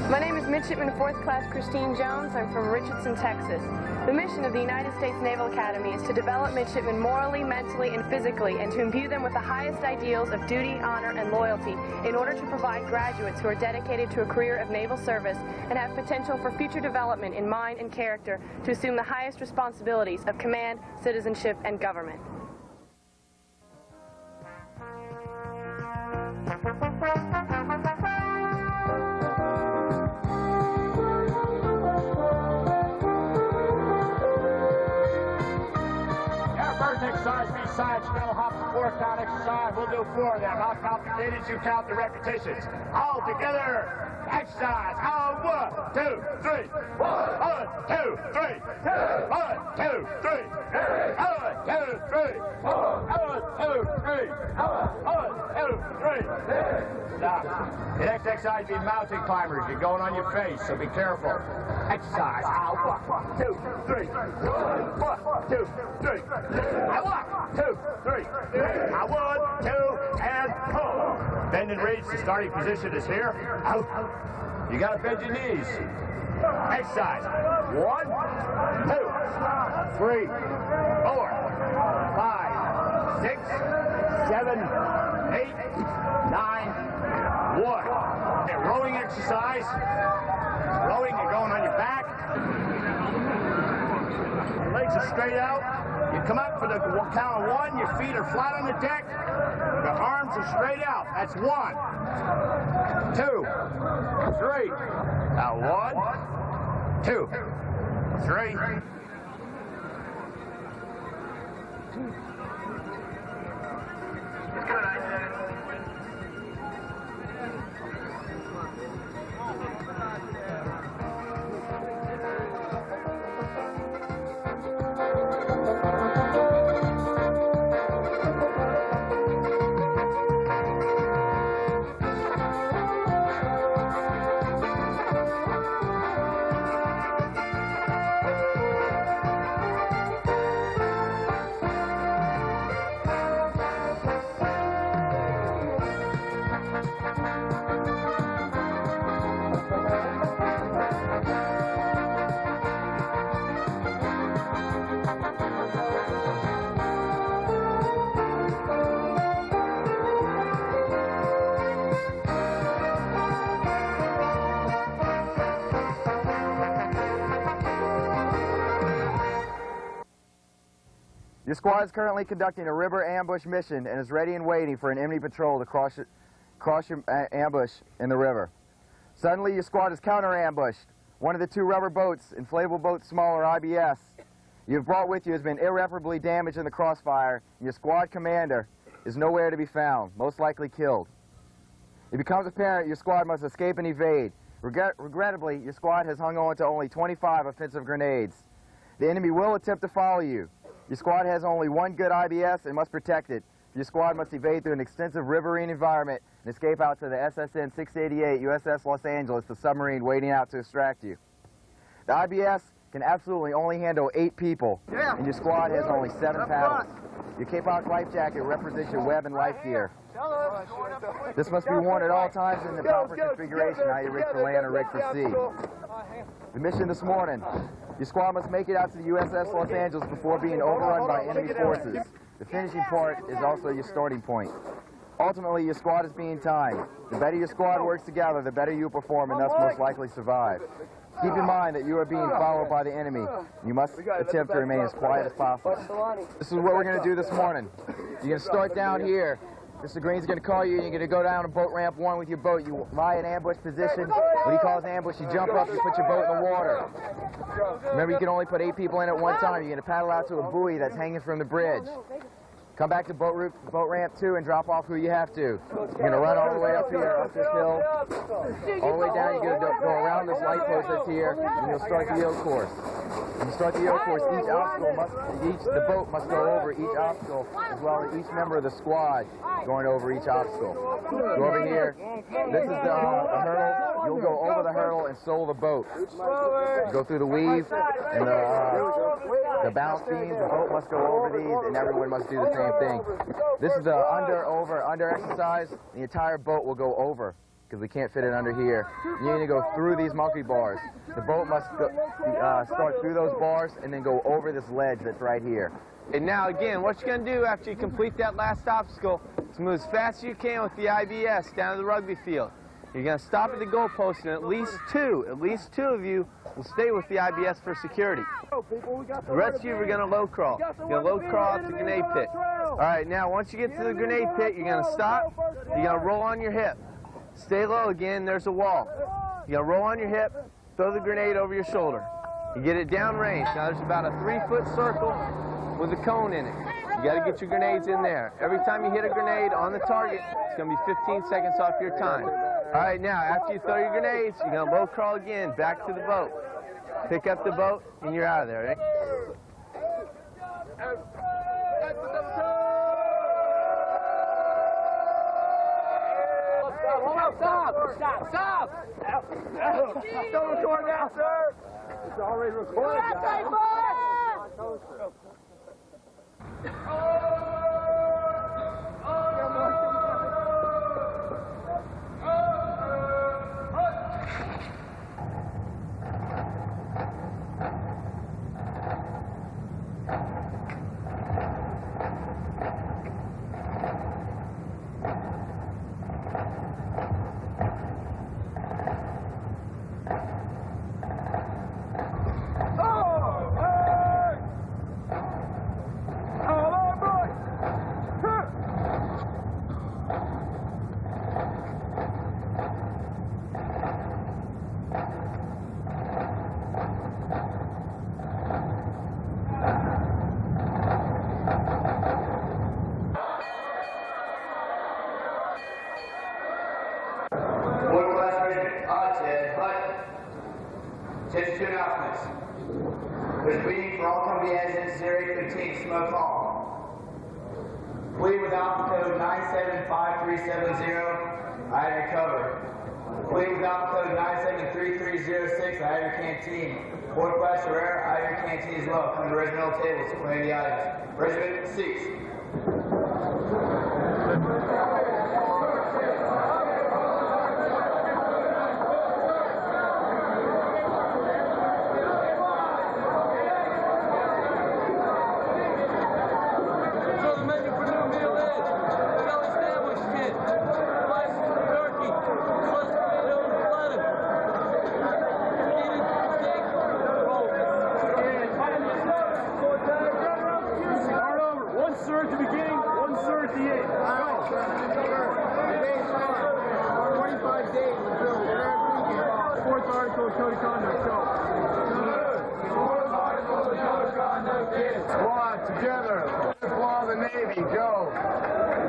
My name is Midshipman 4th Class Christine Jones. I'm from Richardson, Texas. The mission of the United States Naval Academy is to develop midshipmen morally, mentally, and physically, and to imbue them with the highest ideals of duty, honor, and loyalty in order to provide graduates who are dedicated to a career of naval service and have potential for future development in mind and character to assume the highest responsibilities of command, citizenship, and government. Exercise besides bell hops, 4-count exercise. We'll do 4 of them. I'll count the digits, you count the repetitions. All together, exercise. All 1, 2, 3. 1, 2, 3. 1, 2, 3. 1, 2, 3. 1, 2, 3. 1, 2, 3. Stop. The next exercise be mountain climbers. You're going on your face, so be careful. Exercise. 1, 2, 3. 1, 2, 3. 1, 2, 3. 1, 2, and pull. Bend and raise. The starting position is here. Out. You got to bend your knees. Exercise. 1, 2, 3, 4, 5, 6, 7, 8, 9, 1. A rowing exercise. Rowing, you're going on your back. Legs are straight out. You come up for the count of 1. Your feet are flat on the deck. The arms are straight out. That's 1, 2, 3. Now 1, 2, 3. Your squad is currently conducting a river ambush mission and is ready and waiting for an enemy patrol to cross your ambush in the river. Suddenly, your squad is counter-ambushed. One of the 2 rubber boats, inflatable boats smaller IBS, you have brought with you has been irreparably damaged in the crossfire, and your squad commander is nowhere to be found, most likely killed. It becomes apparent your squad must escape and evade. Regrettably, your squad has hung on to only 25 offensive grenades. The enemy will attempt to follow you. Your squad has only 1 good IBS and must protect it. Your squad must evade through an extensive riverine environment and escape out to the SSN 688 USS Los Angeles, the submarine waiting out to extract you. The IBS can absolutely only handle 8 people, and your squad has only 7 paddles. Your K-Pox life jacket represents your web and life gear. This must be worn at all times in the proper configuration, how you rig for land or rig for sea. The mission this morning, your squad must make it out to the USS Los Angeles before being overrun by enemy forces. The finishing part is also your starting point. Ultimately, your squad is being timed. The better your squad works together, the better you perform and thus most likely survive. Keep in mind that you are being followed by the enemy. You must attempt to remain as quiet as possible. This is what we're going to do this morning. You're going to start down here. Mr. Green's going to call you, and you're going to go down to boat ramp 1 with your boat. You lie in ambush position. When he calls ambush, you jump up, you put your boat in the water. Remember, you can only put 8 people in at one time. You're going to paddle out to a buoy that's hanging from the bridge. Come back to boat ramp 2 and drop off who you have to. You're going to run all the way up here, up this hill, all the way down. You're going to go around this light post that's here, and you'll start the yield course. When you start the yield course, the boat must go over each obstacle, as well as each member of the squad going over each obstacle. Go over here. This is the hurdle. You'll go over the hurdle and soul the boat. Go through the weave and the balance beams. The boat must go over these, and everyone must do the same thing. This is the under exercise. The entire boat will go over because we can't fit it under here. You need to go through these monkey bars. The boat must go, start through those bars and then go over this ledge that's right here. And now again, what you're going to do after you complete that last obstacle is move as fast as you can with the IBS down to the rugby field. You're going to stop at the goalpost, and at least two of you will stay with the IBS for security. The rest of you are going to low crawl. You're going to low crawl to the grenade pit. All right, now once you get to the grenade pit, you're going to stop. You're going to roll on your hip. Stay low again, there's a wall. You're going to roll on your hip, throw the grenade over your shoulder. You get it down range. Now there's about a 3-foot circle with a cone in it. You got to get your grenades in there. Every time you hit a grenade on the target, it's going to be 15 seconds off your time. All right, now after you throw your grenades, you're going to low crawl again back to the boat. Pick up the boat, and you're out of there. Right? Stop! Don't record now, sir! It's already recorded, guys. Attention to announcements. There's a meeting for all company as necessary to continue smoke on. Flee with alpha code 975370. I have your cover. Flee with alpha code 973306. I have your canteen. Fourth class Herrera, I have your canteen as well. Come to regimental tables to play the items. Regiment seats. Squad together. The law of the Navy, go.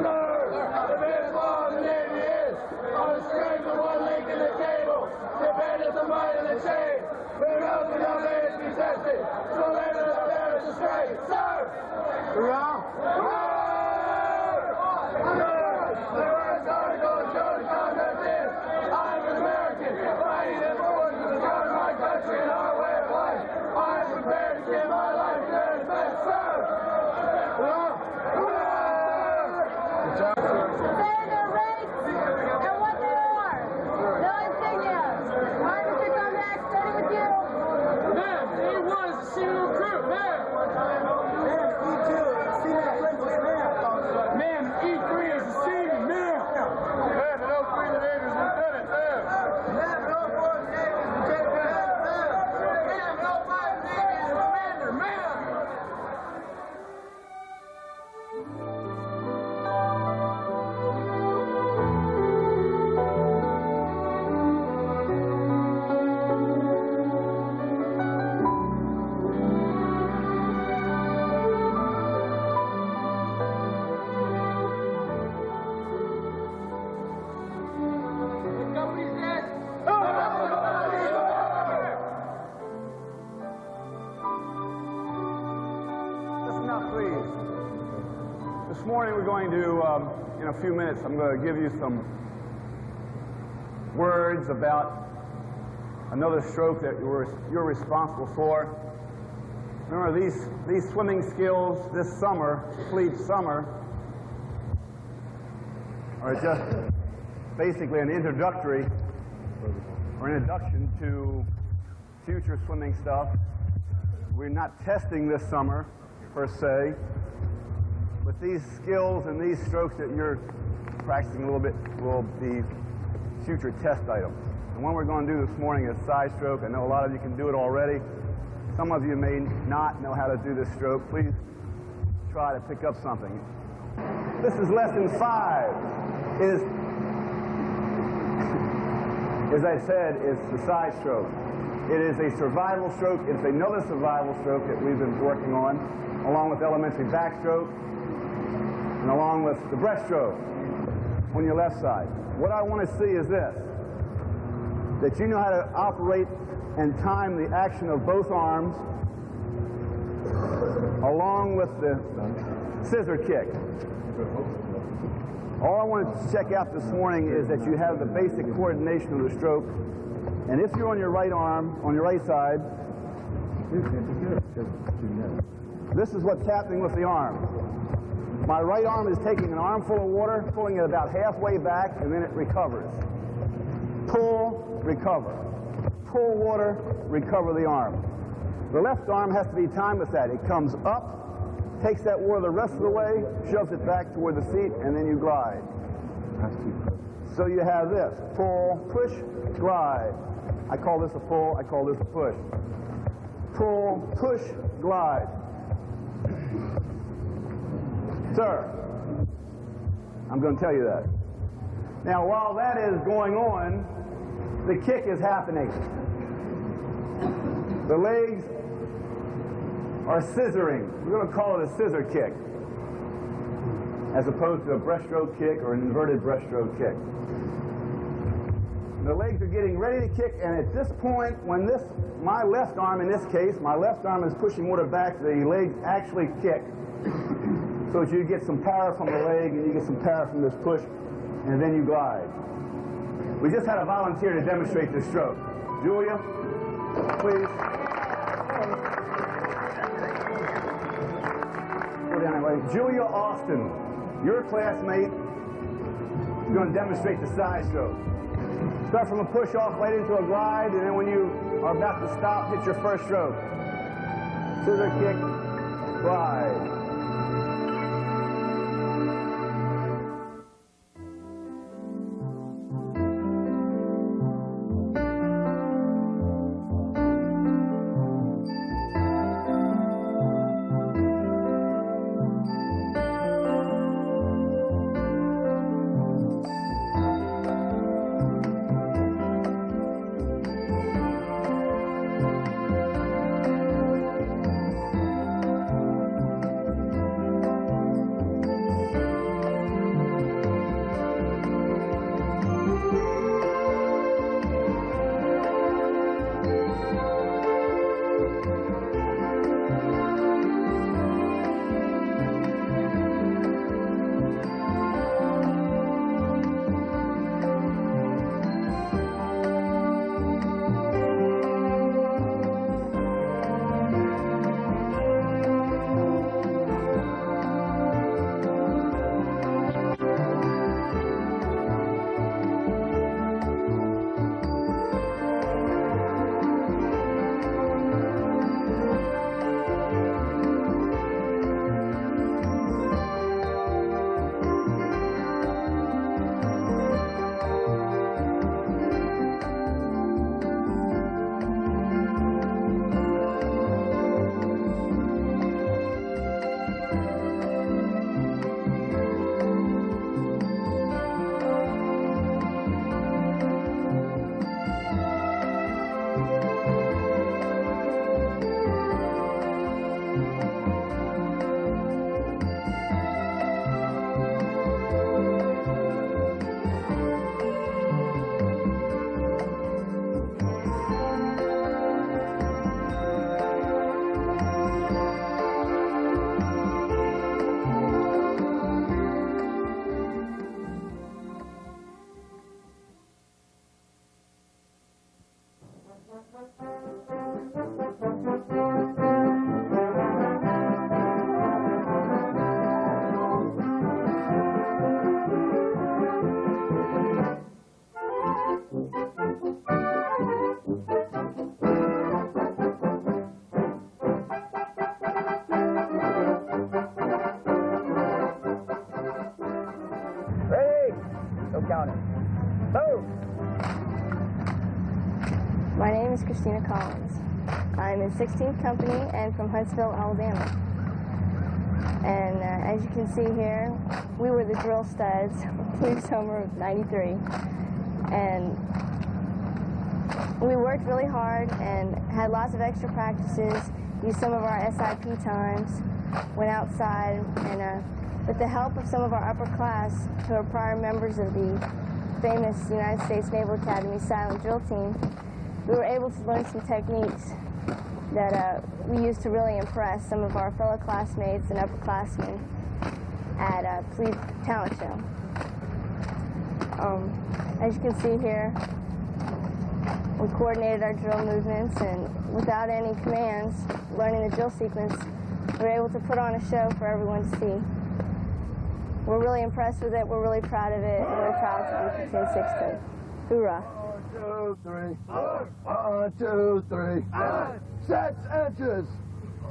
The best law of the Navy is on the strength of one link in the cable. Dependent the might of the chain. We know the young man is tested. So let us bear the straight. Sir! Hurrah! The first article of code of conduct is I'm an American, fighting the forces to guard my country and our way of life. I'm prepared to give my life to their defense, sir! Good job, sir. Say their ranks and what they are. No insignia. Officer contact, steady with you. Ma'am, A1 is a senior recruit, ma'am. Ma'am, E2 is a senior apprentice, ma'am. Ma'am, E3 is a senior, ma'am. Ma'am, and 03 the Navy is lieutenant, ma'am. Ma'am, and 04 the Navy is lieutenant, ma'am. Ma'am, and 05 the Navy is commander, ma'am. Listen up, please. This morning we're going to, in a few minutes, I'm going to give you some words about another stroke that you're responsible for. Remember, these swimming skills this summer, Plebe Summer, are basically an introduction to future swimming stuff. We're not testing this summer, per se, but these skills and these strokes that you're practicing a little bit will be future test items. The one we're going to do this morning is side stroke. I know a lot of you can do it already. Some of you may not know how to do this stroke. Please try to pick up something. This is lesson 5. As I said, it's the side stroke. It is a survival stroke. It's another survival stroke that we've been working on, along with elementary backstroke and along with the breaststroke on your left side. What I want to see is this, that you know how to operate and time the action of both arms along with the scissor kick. All I want to check out this morning is that you have the basic coordination of the stroke. And if you're on your right arm, on your right side, this is what's happening with the arm. My right arm is taking an armful of water, pulling it about halfway back, and then it recovers. Pull, recover. Pull water, recover the arm. The left arm has to be timed with that. It comes up, takes that water the rest of the way, shoves it back toward the feet, and then you glide. So you have this. Pull, push, glide. I call this a pull, I call this a push. Pull, push, glide. Sir, I'm going to tell you that. Now, while that is going on, the kick is happening. The legs are scissoring. We're going to call it a scissor kick, as opposed to a breaststroke kick or an inverted breaststroke kick. The legs are getting ready to kick, and at this point, when my left arm, in this case, my left arm is pushing water back, the legs actually kick. So that you get some power from the leg, and you get some power from this push, and then you glide. We just had a volunteer to demonstrate this stroke. Julia, please. Go down that way. Julia Austin, your classmate, is going to demonstrate the side stroke. Start from a push off right into a glide, and then when you are about to stop, hit your first stroke. Scissor kick, glide. counting. Move! My name is Christina Collins. I'm in 16th Company and from Huntsville, Alabama. And as you can see here, we were the drill studs, Plebe Summer of '93. And we worked really hard and had lots of extra practices, used some of our SIP times, went outside, and with the help of some of our upper class who are prior members of the famous United States Naval Academy silent drill team, we were able to learn some techniques that we used to really impress some of our fellow classmates and upperclassmen at Plebe Talent Show. As you can see here, we coordinated our drill movements, and without any commands, learning the drill sequence, we were able to put on a show for everyone to see. We're really impressed with it, we're really proud of it, and we're proud to be Platoon 16. Hoorah. 1, 2, 3. 1, 2, 3. 6 inches.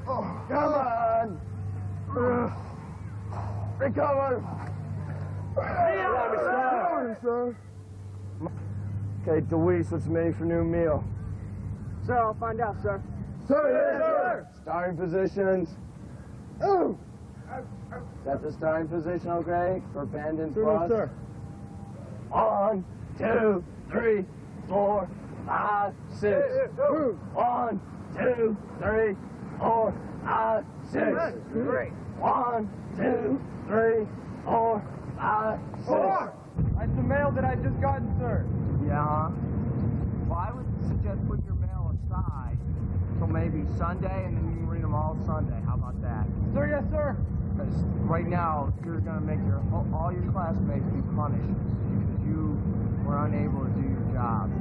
Oh, come on. Recover. Morning, sir. Okay, Deweese, what's the menu for new meal? Sir, I'll find out, sir. Sir, yes, sir. Starting positions. Ooh. Set the starting position, okay? For Bandon Plus. Sir. 1, 2, 3, 4, 5, 6. 1, 2, 3, 4, 5, 6. 1, 2, 3, 4, 5, 6. That's the mail that I just gotten, sir. Yeah. Well, I would suggest put your mail aside till maybe Sunday, and then you can read them all Sunday. How about that? Sir, yes, sir. Because right now, you're going to make all your classmates be punished because you were unable to do your job.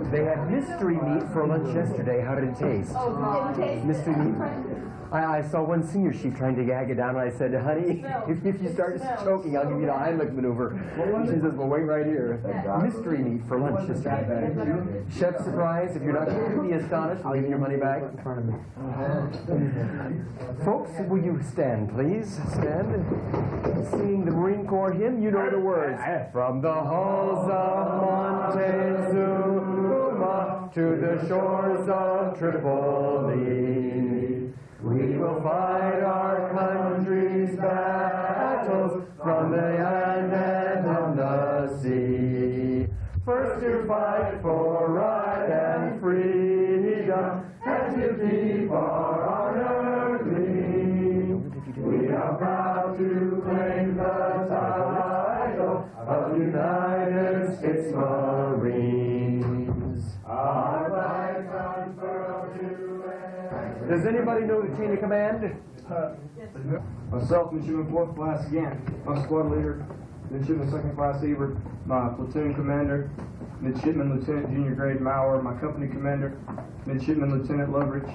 They had mystery meat for lunch yesterday. How did it taste? Oh, didn't taste Mystery meat. I saw one senior chief trying to gag it down, and I said, honey, if you start choking, I'll give you the Heimlich maneuver. She says, well, wait right here. Mystery meat for lunch yesterday. Chef surprise, if you're not going to be astonished, I'll give you your money back in front of me. Folks, will you stand, please? Stand. Singing the Marine Corps hymn, you know the words. From the halls of Montezuma to the shores of Tripoli, we will fight our country's battles from the land and from the sea. First to fight for right and freedom, and to keep our honor clean. We are proud to claim the title of United States Marines. Our flags unfurled to end. Does anybody know the chain of command? Myself, Midshipman 4th Class again. My squad leader, Midshipman 2nd Class Ebert. My platoon commander, Midshipman Lieutenant Junior Grade Maurer. My company commander, Midshipman Lieutenant Loveridge.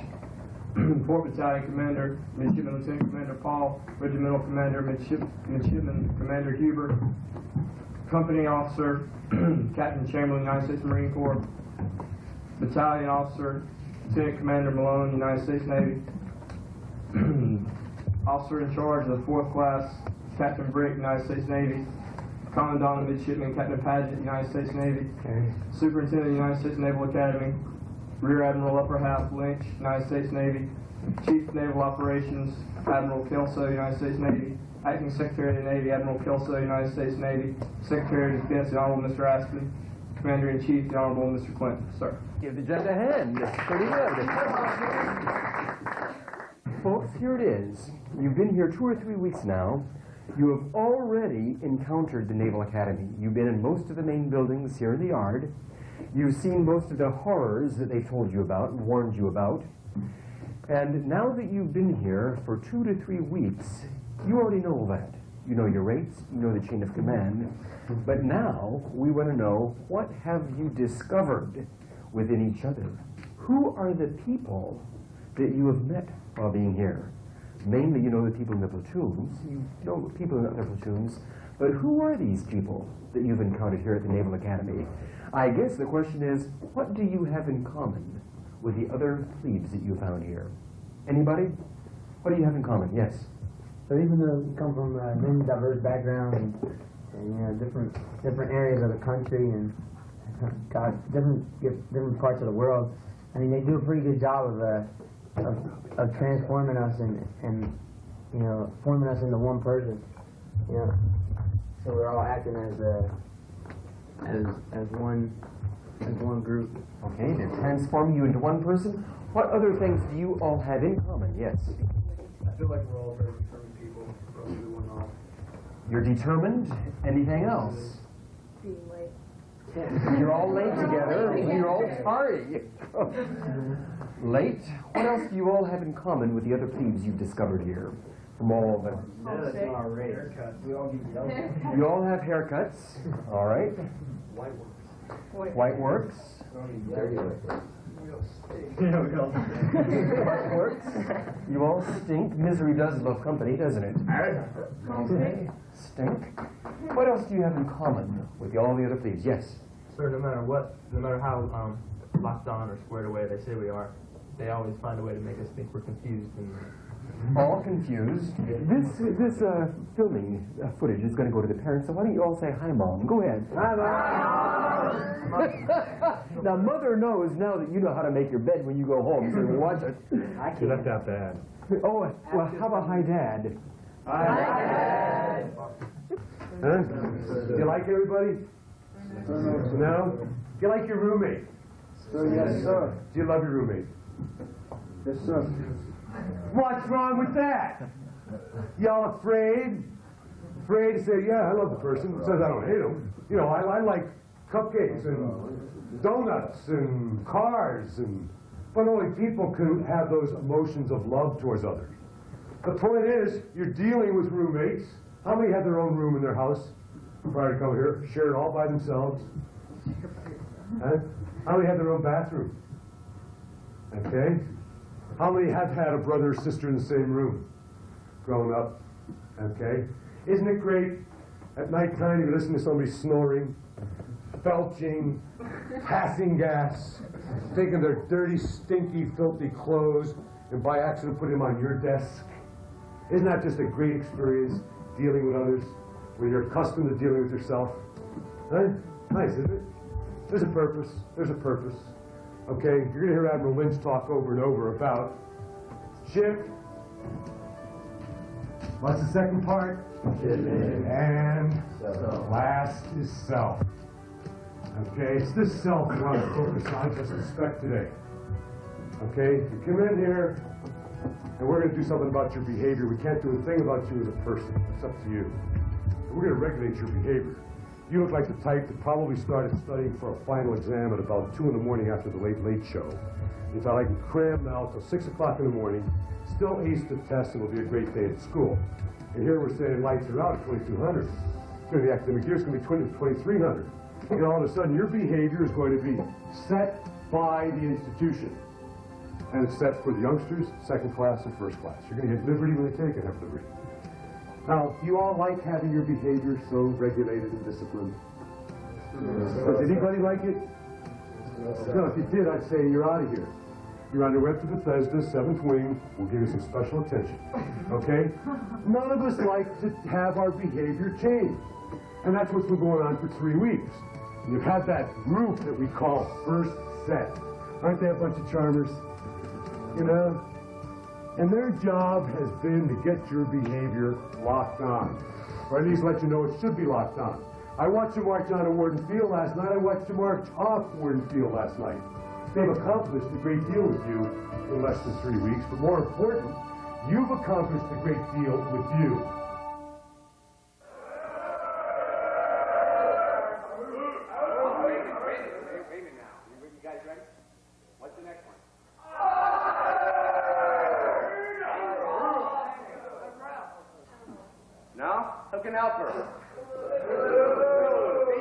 4th Battalion Commander, Midshipman Lieutenant Commander Paul. Regimental Commander, Midshipman Commander Huber. Company Officer, Captain Chamberlain, United States Marine Corps. Battalion Officer, Lieutenant Commander Malone, United States Navy. Officer in charge of the 4th Class, Captain Brick, United States Navy. Commandant and Midshipman, Captain Paget, United States Navy. Superintendent, United States Naval Academy. Rear Admiral Upper Half Lynch, United States Navy. Chief Naval Operations, Admiral Kelso, United States Navy. Acting Secretary of the Navy, Admiral Kelso, United States Navy. Secretary of Defense, the Honorable Mr. Aspen. Commander-in-Chief, the Honorable Mr. Clinton, sir. Give the judge a hand. That's pretty good. Folks, here it is. You've been here 2 or 3 weeks now. You have already encountered the Naval Academy. You've been in most of the main buildings here in the yard. You've seen most of the horrors that they've told you about and warned you about. And now that you've been here for 2 to 3 weeks, you already know that. you know your rates, you know the chain of command. But now we want to know, what have you discovered within each other? Who are the people that you have met while being here? Mainly, you know the people in the platoons. You know people in other platoons. But who are these people that you've encountered here at the Naval Academy? I guess the question is, what do you have in common with the other plebes that you found here? Anybody? What do you have in common? Yes. So even though we come from many diverse backgrounds and you know different areas of the country and different parts of the world, I mean they do a pretty good job of transforming us and you know forming us into one person. You know, so we're all acting as one group. Okay, to transform you into one person. What other things do you all have in common? Yes. I feel like we're all very determined people. Probably one all. You're determined. Anything else? Being late. You're all late together. You're all tardy. Late? What else do you all have in common with the other plebes you've discovered here? From all of them. Haircuts. We all get yellow. You all have haircuts. All right. White works. White works. Dirty works. Yeah, we all. White works. You all stink. Misery does love company, doesn't it? Okay. Stink. What else do you have in common with all the other plebes? Yes. Sir, no matter how locked on or squared away they say we are, they always find a way to make us think we're confused and all confused. This filming footage is going to go to the parents, so why don't you all say hi, Mom? Go ahead. Hi, Mom. Now, Mother knows now that you know how to make your bed when you go home, so watch it. I can't. That's not bad. Oh, well, how about hi, Dad? Hi, Dad. Huh? Do you like everybody? No? Do you like your roommate? Yes, sir. Do you love your roommate? Yes, sir. What's wrong with that? Y'all afraid? Afraid to say, yeah, I love the person. Says I don't hate him. You know, I like cupcakes and donuts and cars, but only people can have those emotions of love towards others. The point is, you're dealing with roommates. How many had their own room in their house prior to coming here? Shared it all by themselves? Huh? How many had their own bathroom? Okay. How many have had a brother or sister in the same room growing up? Okay. Isn't it great at nighttime you listen to somebody snoring, belching, passing gas, taking their dirty, stinky, filthy clothes and by accident putting them on your desk? Isn't that just a great experience dealing with others when you're accustomed to dealing with yourself? Huh? Nice, isn't it? There's a purpose. There's a purpose. Okay, you're going to hear Admiral Lynch talk over and over about ship. What's the second part? And last is self. Okay, it's this self we want to focus on just respect today. Okay, you come in here, and we're going to do something about your behavior. We can't do a thing about you as a person. It's up to you. And we're going to regulate your behavior. You look like the type that probably started studying for a final exam at about 2 in the morning after the Late Show. You thought, I can cram now until 6 o'clock in the morning, still ace the test, and it'll be a great day at school. And here we're saying lights are out at 2200. During the academic year, it's going to be 2300. And all of a sudden, your behavior is going to be set by the institution. And it's set for the youngsters, second class, and first class. You're going to get liberty when they take it, have liberty. Now, you all like having your behavior so regulated and disciplined? Does anybody like it? No, if you did, I'd say you're out of here. You're on your way to Bethesda, 7th Wing. We'll give you some special attention. Okay? None of us like to have our behavior changed. And that's what's been going on for 3 weeks. And you've had that group that we call First Set. Aren't they a bunch of charmers? You know? And their job has been to get your behavior locked on. Or at least let you know it should be locked on. I watched you march on to Warden Field last night. I watched you march off Warden Field last night. They've accomplished a great deal with you in less than 3 weeks. But more important, you've accomplished a great deal with you. Now, helper.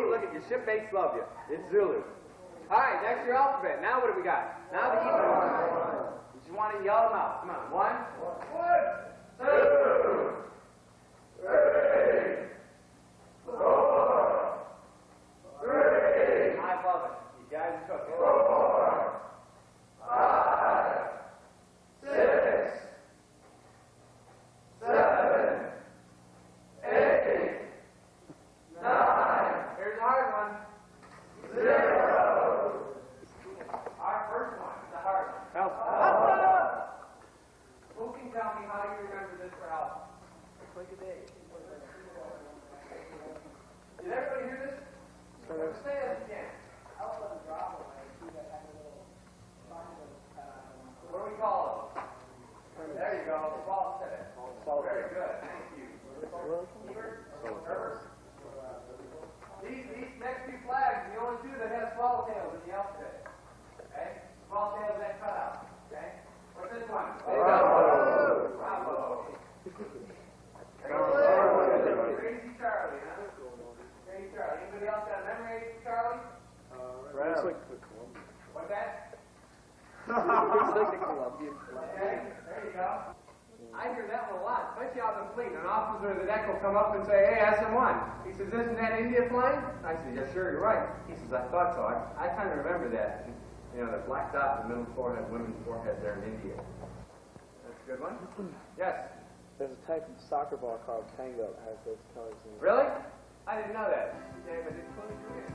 Look at your shipmates love you. It's Zulu. All right, that's your alphabet. Now what do we got? Now the even ones. You just want to yell them out. Come on. 1, 2, 3, 4, 3. I love it. You guys are cooking. 4, 5, 6, 7, 8, 9. Here's a hard one. 0. Our first one is the hard one. Alpha. Who can tell me how you remember this for alpha? Click a day. Did everybody hear this? Say it again. Alpha and Bravo. What do we call them? There you go. Paul said it. Very good. Thank you. These next two flags are the only two that have swallowtails in the alphabet. Okay? Swallowtails and cutout. Okay? What's this one? Bravo. Bravo. Crazy Charlie, huh? Crazy Charlie. Anybody else got a memory of Charlie? What's that? Okay, there you go. I hear that one a lot, especially out in the fleet. An officer of the deck will come up and say, "Hey, SM-1." He says, "Isn't that India flying?" I said, "Yeah, sure, you're right." He says, "I thought so." I kind of remember that. You know, the black dot in the middle of the forehead, women's forehead there in India. That's a good one. Yes? There's a type of soccer ball called Tango that has those colors in it. Really? I didn't know that. Yeah, but it's close to it.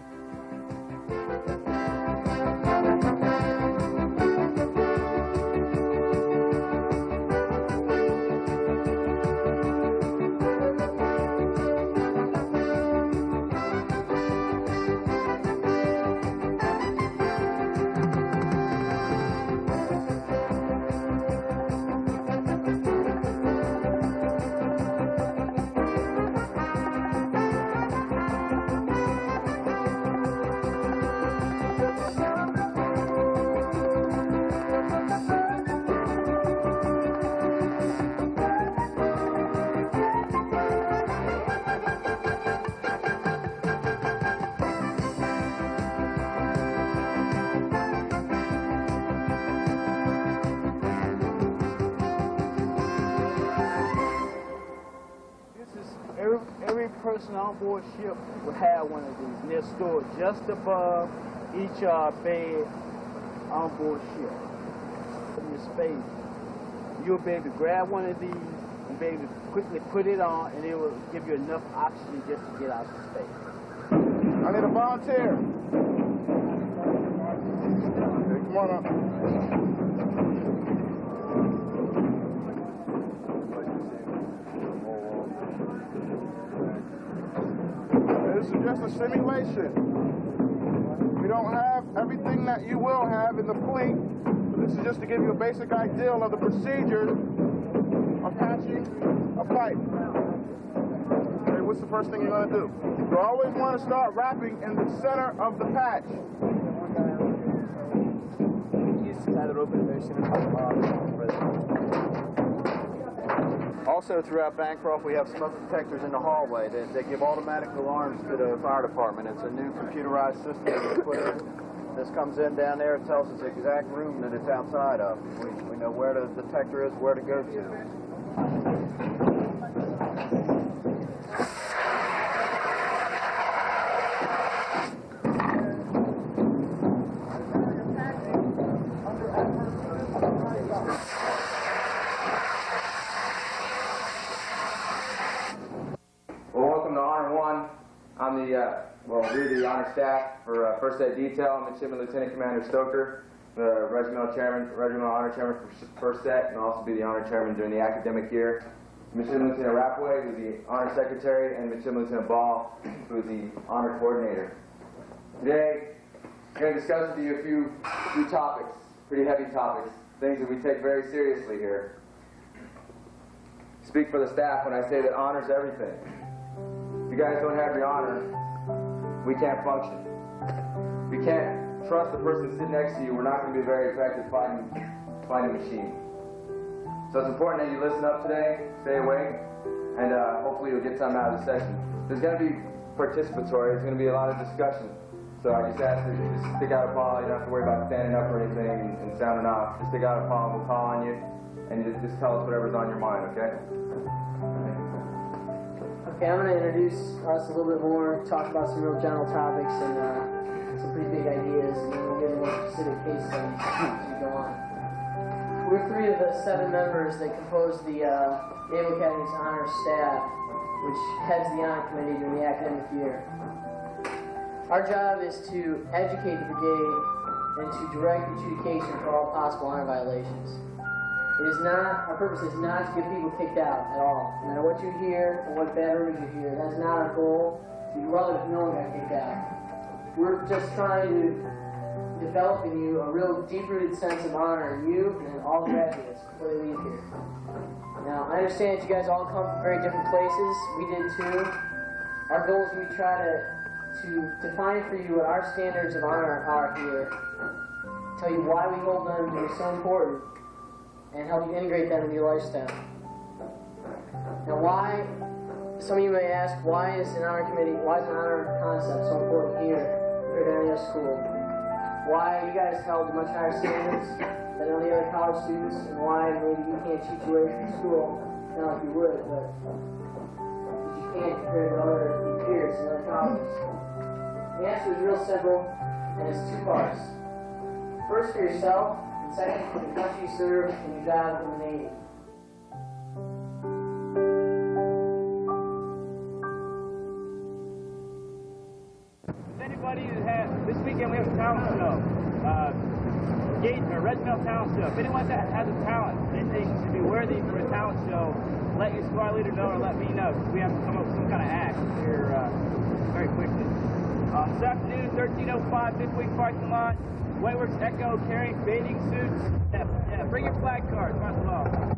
Every person on board ship will have one of these, and they're stored just above each bed on board ship. In your space, you'll be able to grab one of these and be able to quickly put it on, and it will give you enough oxygen just to get out of space. I need a volunteer. Come on up. This is just a simulation. We don't have everything that you will have in the fleet. This is just to give you a basic idea of the procedures of patching a pipe. Okay, what's the first thing you're going to do? You always want to start wrapping in the center of the patch. Also, throughout Bancroft, we have smoke detectors in the hallway that give automatic alarms to the fire department. It's a new computerized system that we put in. This comes in down there and tells us the exact room that it's outside of. We know where the detector is, where to go to. We're the honor staff for First Aid Detail. I'm Midshipman Lieutenant Commander Stoker, the Regimental Honor Chairman for First Set, and I'll also be the Honor Chairman during the academic year. Midshipman Lieutenant Rapway, who's the Honor Secretary, and Midshipman Lieutenant Ball, who's the Honor Coordinator. Today, I'm going to discuss with you a few topics, pretty heavy topics, things that we take very seriously here. Speak for the staff when I say that honor's everything. If you guys don't have your honor, we can't function. If you can't trust the person sitting next to you, we're not going to be very effective fighting machine. So it's important that you listen up today, stay awake, and hopefully you'll get something out of the session. There's going to be participatory. There's going to be a lot of discussion. So I just ask that you just stick out a paw. You don't have to worry about standing up or anything and sounding off. Just stick out a paw and we'll call on you, and just tell us whatever's on your mind, okay? Okay, I'm going to introduce us a little bit more, talk about some real general topics and some pretty big ideas, and then we'll get into specific case studies as we go on. We're 3 of the 7 members that compose the Naval Academy's honor staff, which heads the honor committee during the academic year. Our job is to educate the brigade and to direct adjudication for all possible honor violations. Our purpose is not to get people kicked out at all. No matter what you hear or what bad rumors you hear, that's not our goal. We'd rather if no one got kicked out. We're just trying to develop in you a real deep-rooted sense of honor in you and in all graduates before they leave here. Now, I understand that you guys all come from very different places. We did too. Our goal is we try to define for you what our standards of honor are here, tell you why we hold them to be so important, and help you integrate that into your lifestyle. Now, some of you may ask, why is an honor concept so important here at NAS school? Why you guys held much higher standards than all the other college students, and why maybe you can't cheat your way from school, not like you would, but you can't compare to other peers in other colleges. The answer is real simple, and it's 2 parts. First, for yourself, and second, for the country you serve and your job in the Navy. Anybody that has, this weekend we have a talent show, Reginald talent show. If anyone that has a talent they think should be worthy for a talent show, let your squad leader know or let me know, because we have to come up with some kind of act here very quickly. This afternoon, 1305 Fifth Wing parking lot, Whiteworks Echo carrying bathing suits. Yeah, bring your flag cards, might as well.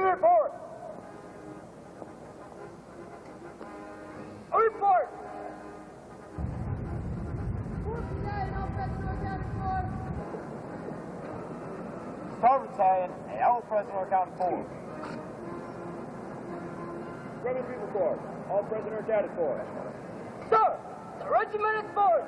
Stewart, forward. Report. Starboard battalion, and all present are accounted for. Brother people forward. All present are accounted for. Sir, the regiment is forward.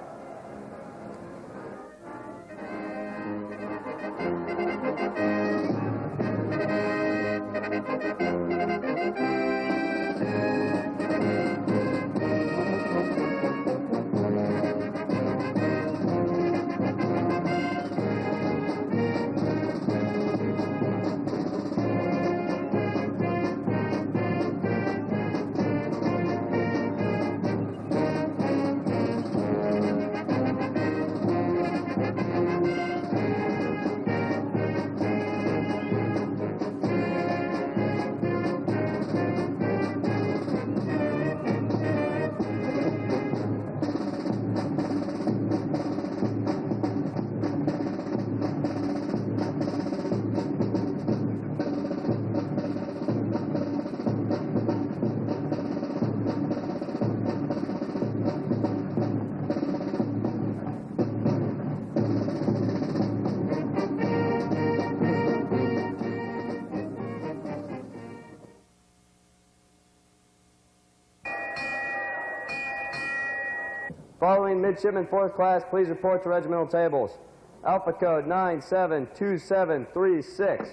Following midshipmen 4th class, please report to regimental tables. Alpha code 972736.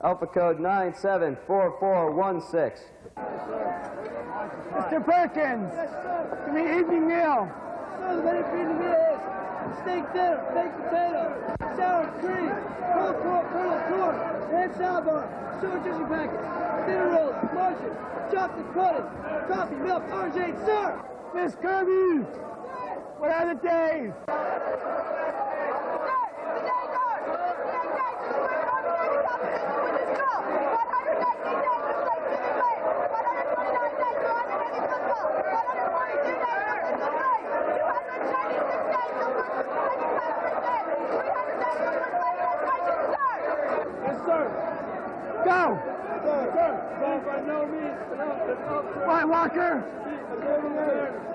Alpha code 974416. Mr. Perkins, give me evening meal. Sir, the better for evening meal is steak dinner, baked potato, sour cream, pulled pork, kernel corn, red salad bar, sugar tissue packets, dinner rolls, mushroom, chocolate pudding, coffee, milk, orangeade, sir. Miss Kirby, what are the days? Yes, sir. Go! Sir, by no means. White Walker!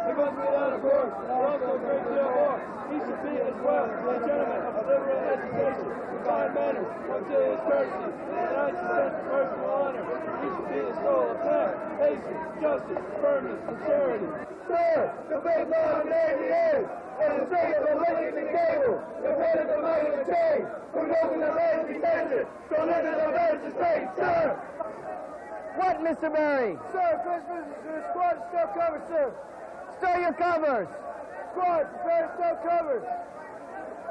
He goes without a course, and also a great deal more. He should be as well a gentleman of liberal education, fine manners, punctilious courtesy, and a nice sense of personal honor. He should be the soul of tact, patience, justice, firmness, and charity. Sir, the big long Navy is, and the state of the Lincoln Cable, the head of the mighty change, who's open the land detention, so let it avenge the state, sir! What, Mr. Berry? Sir, Christmas is the squad is still covered, sir. Stow your covers. Squad, prepare to still covered.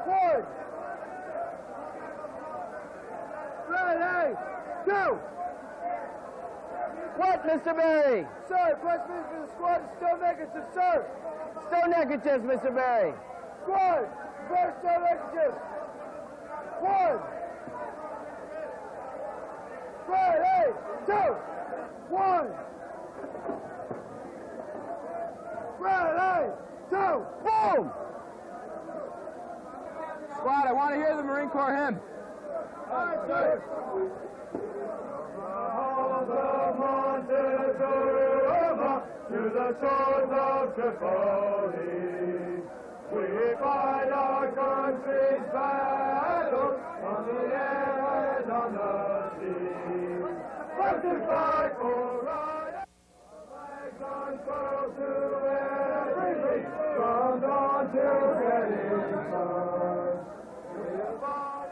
Forward. Ready, go! What, Mr. Berry? Sir, Christmas is the squad is still neckerchiefs, sir. Stow neckerchiefs, Mr. Berry. Squad, prepare to still neckerchiefs. One. Ready, two. One. Ready, two. Boom! Squad, I want to hear the Marine Corps hymn. All right, sir. To the shores of Tripoli, we fight our country's battles on the air and on the sea. But to fight for right, flags unfurled to every breeze, from dawn till setting sun. We have fought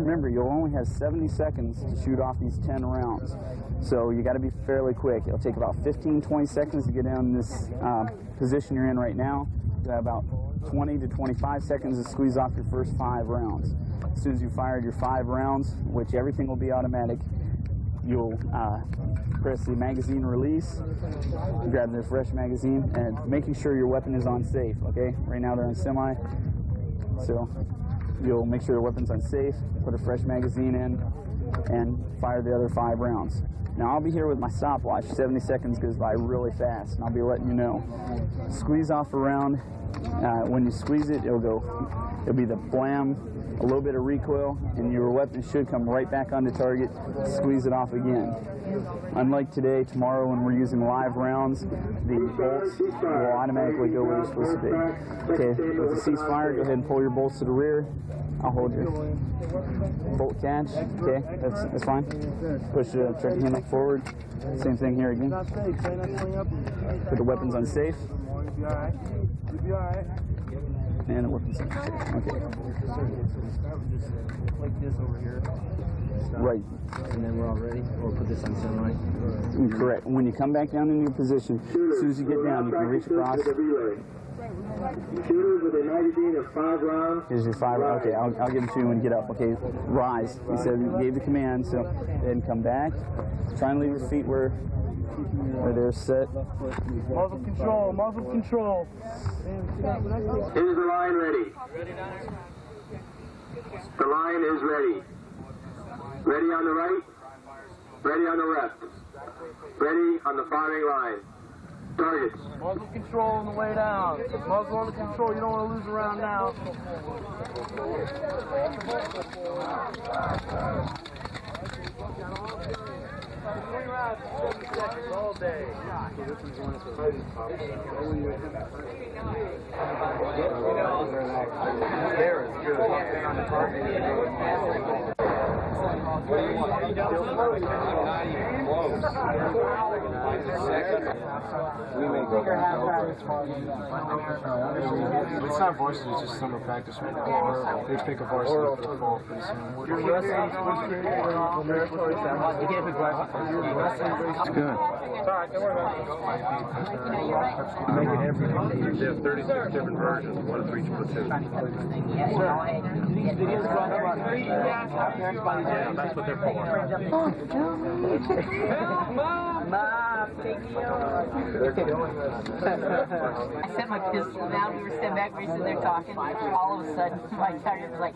remember, you'll only have 70 seconds to shoot off these 10 rounds. So you got to be fairly quick. It'll take about 15-20 seconds to get down in this position you're in right now. You have about 20 to 25 seconds to squeeze off your first 5 rounds. As soon as you fired your 5 rounds, which everything will be automatic, you'll press the magazine release, grab the fresh magazine, and making sure your weapon is on safe, okay? Right now they're on semi, so you'll make sure the weapon's on safe, put a fresh magazine in, and fire the other 5 rounds. Now I'll be here with my stopwatch. 70 seconds goes by really fast, and I'll be letting you know. Squeeze off a round. When you squeeze it, it'll be the blam, a little bit of recoil, and your weapon should come right back onto target. Squeeze it off again. Unlike today, tomorrow when we're using live rounds, the bolts will automatically go where they're supposed to be. Okay, with the ceasefire, go ahead and pull your bolts to the rear. I'll hold your bolt catch. Okay, that's fine. Push the trigger handle forward. Same thing here again. Put the weapons on safe. And the weapons on safe. Okay. Like this over here. Right. And then we're all ready. We'll put this on semi. Correct. When you come back down in your position, as soon as you get down, you can reach across. Shooters with a magazine of 5 rounds. Here's your 5 rounds. Okay, I'll give them to you when you get up. Okay, rise. He said he gave the command, so go ahead and come back. Try and leave your feet where they're set. Muzzle control, muzzle control. Is the line ready? The line is ready. Ready on the right, ready on the left, ready on the firing line. Targets. Muzzle control on the way down. Muzzle on the control. You don't want to lose around now. All day. There is good. On the target. It's not varsity, it's just summer practice right now. They pick a varsity football pretty soon. It's good. Make it every they have 36 different versions, one for each platoon. Yeah, that's what they're for. I set my pistol down, we were sitting back, we were sitting there talking, all of a sudden my target was like,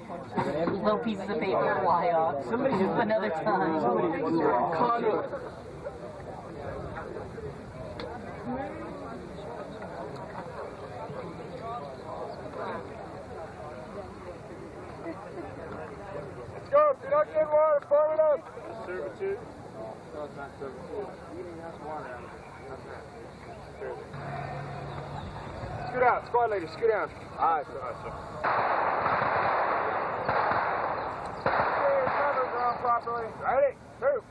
little pieces of paper fly off. Another time. Go, if you're not getting water, form it up. Servitude? No, it's not servitude. Eating has water out. Scoot out, squad leader, scoot down. Aye, sir. Okay, cover ground properly. Ready? Move.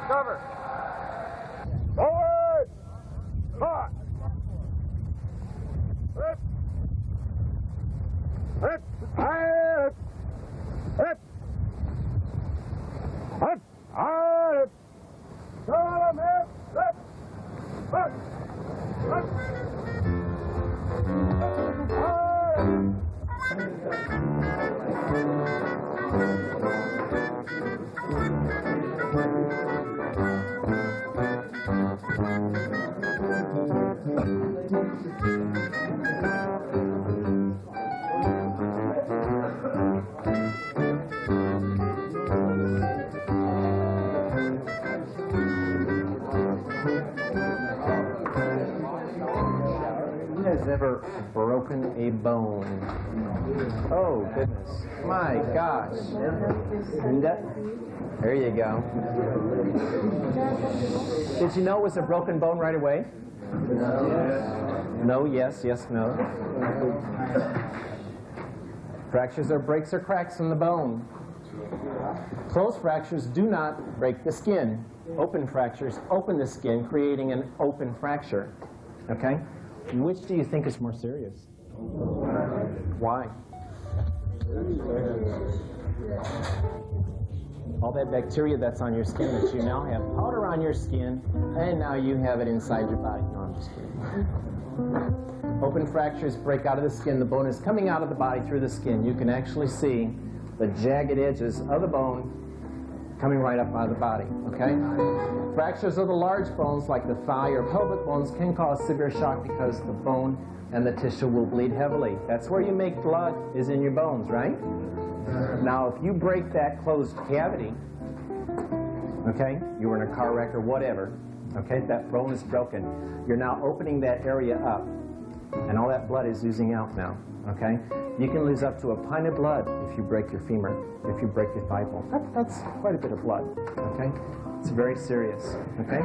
Cover. Forward. Hot. Hip. Hip. Hip. Hip. Hip. Hip. Come hip. Hip. Hip. Hip. Who has ever broken a bone? Oh, goodness. My gosh. There you go. Did you know it was a broken bone right away? No, yes, yes, no. Fractures are breaks or cracks in the bone. Closed fractures do not break the skin. Open fractures open the skin, creating an open fracture. Okay? Which do you think is more serious? Why? All that bacteria that's on your skin that you now have powder on your skin, and now you have it inside your body. No, I'm just kidding. Open fractures break out of the skin. The bone is coming out of the body through the skin. You can actually see the jagged edges of the bone coming right up out of the body, okay? Fractures of the large bones, like the thigh or pelvic bones, can cause severe shock because the bone and the tissue will bleed heavily. That's where you make blood, is in your bones, right? Now, if you break that closed cavity, okay, you were in a car wreck or whatever, okay, that bone is broken, you're now opening that area up, and all that blood is oozing out now, okay? You can lose up to a pint of blood if you break your femur, if you break your thigh bone. That's quite a bit of blood, okay? It's very serious, okay?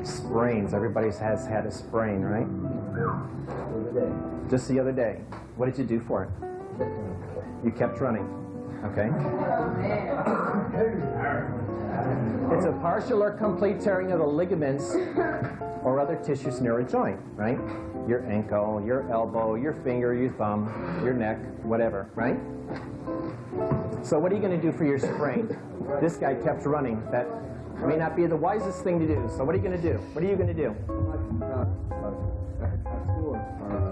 Sprains. Everybody has had a sprain, right? Just the other day. What did you do for it? You kept running, okay? It's a partial or complete tearing of the ligaments or other tissues near a joint, right? Your ankle, your elbow, your finger, your thumb, your neck, whatever, right? So what are you going to do for your sprain? This guy kept running. That may not be the wisest thing to do. So what are you going to do? What are you going to do?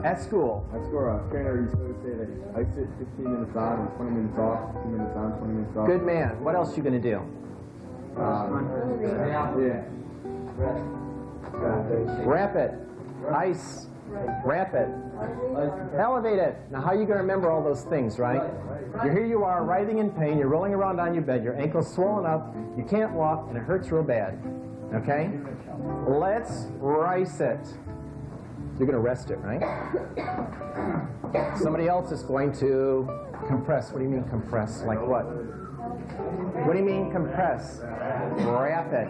At school. At school, our trainer used to say that I sit 15 minutes on and 20 minutes off, 15 minutes on, 20 minutes off. Good man. What else are you going to do? Wrap it. Ice. Wrap it. Elevate it. Now, how are you going to remember all those things, right? Here you are, writhing in pain. You're rolling around on your bed. Your ankle's swollen up. You can't walk, and it hurts real bad. Okay? Let's rice it. You're going to rest it, right? Somebody else is going to compress. What do you mean compress? Like what? What do you mean compress? Wrap it.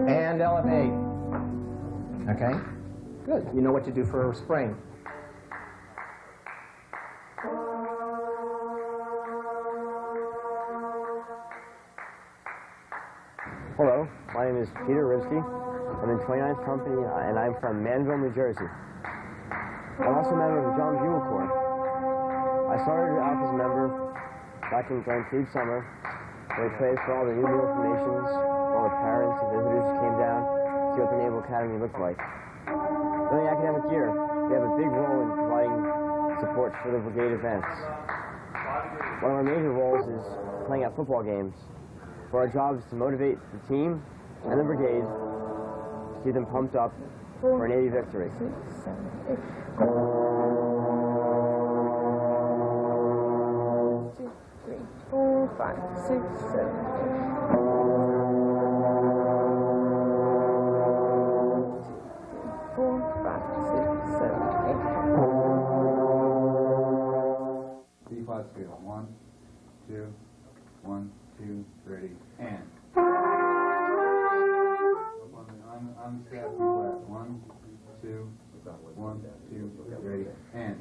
And elevate. Okay? Good. You know what to do for a sprain. Hello, my name is Peter Rivsky. I'm in 29th Company, and I'm from Manville, New Jersey. I'm also a member of the Drum Bugle Corps. I started out as a member back during Plebe Summer, where we played for all the new bugle formations, all the parents and visitors came down to see what the Naval Academy looked like. During the academic year, we have a big role in providing support for the brigade events. One of our major roles is playing at football games. So our job is to motivate the team and the brigade to keep them pumped up for a Navy victory. 6, 7, 8. 2, 3, 4, 5, 6, 7, 8. 4, 5, 6, 7, 8. B flat scale. 1, 2, 1, 2, 3, and. On the staff, B flat. 1, 2, 1, 2, 3, and.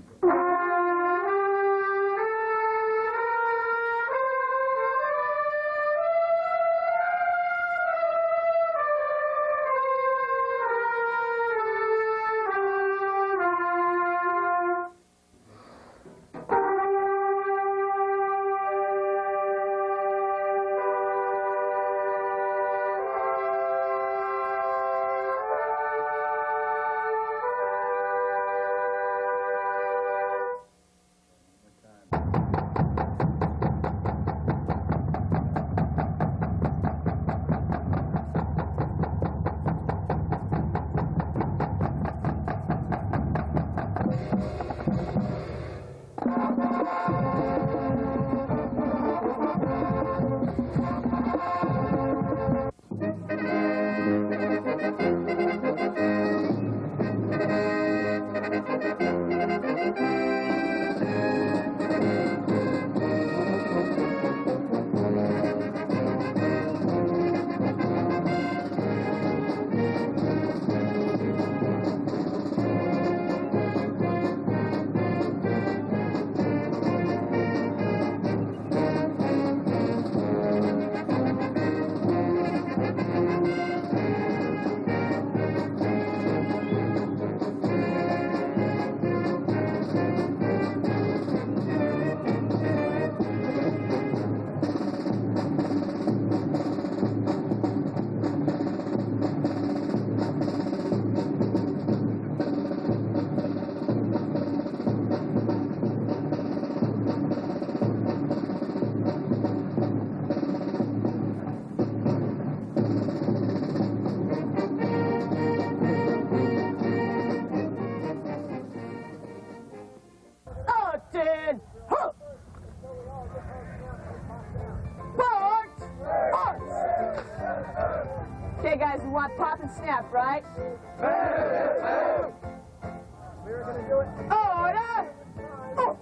want pop and snap, right? We're going to do it. Order! Oh.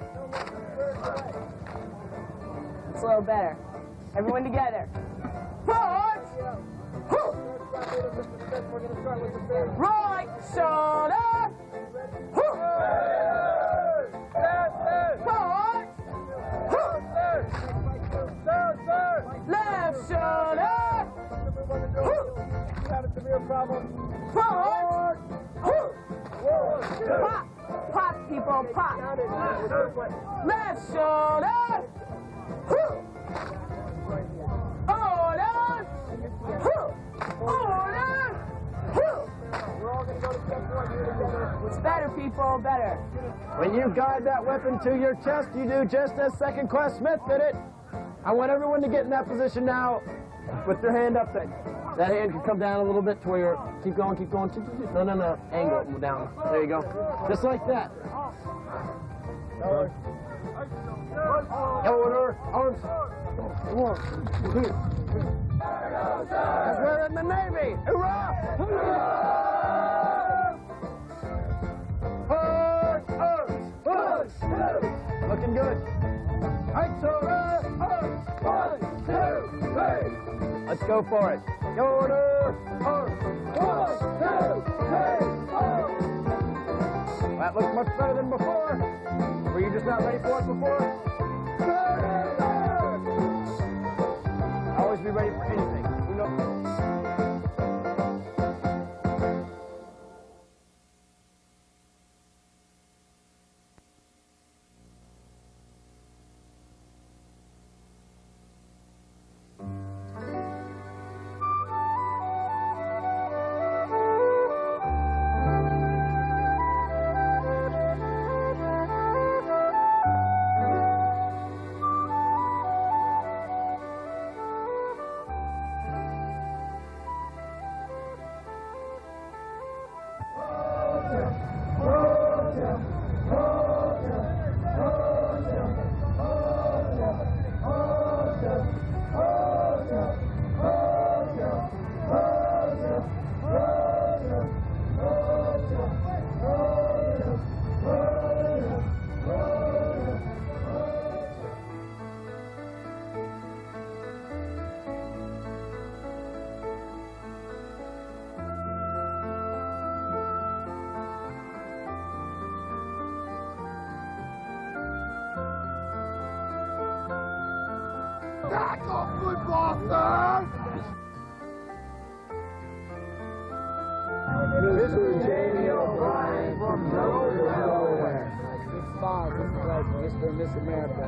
It's a little better. Everyone together. Forward! Right shoulder! Forward! Left shoulder! Have a severe problem. Forward! Pop! Pop, people, pop! Left shoulder! Order! Order! It's better, people, better. When you guide that weapon to your chest, you do just as Second Class Smith did it. I want everyone to get in that position now with their hand up there. That hand can come down a little bit to where you're, keep going. No, angle it down. There you go. Just like that. Order, arms. 1, 2. Because we're in the Navy. Hoorah! Push. Looking good. Right shoulder, arms. 1, 2, 3. Let's go for it. Order, arms. 1, 2, 3. That looks much better than before. Were you just not ready for it before? Always be ready for anything. You know. Tackle football, sir! Mr. Jamie O'Brien from Delaware. 6'5", Mr. and Miss America.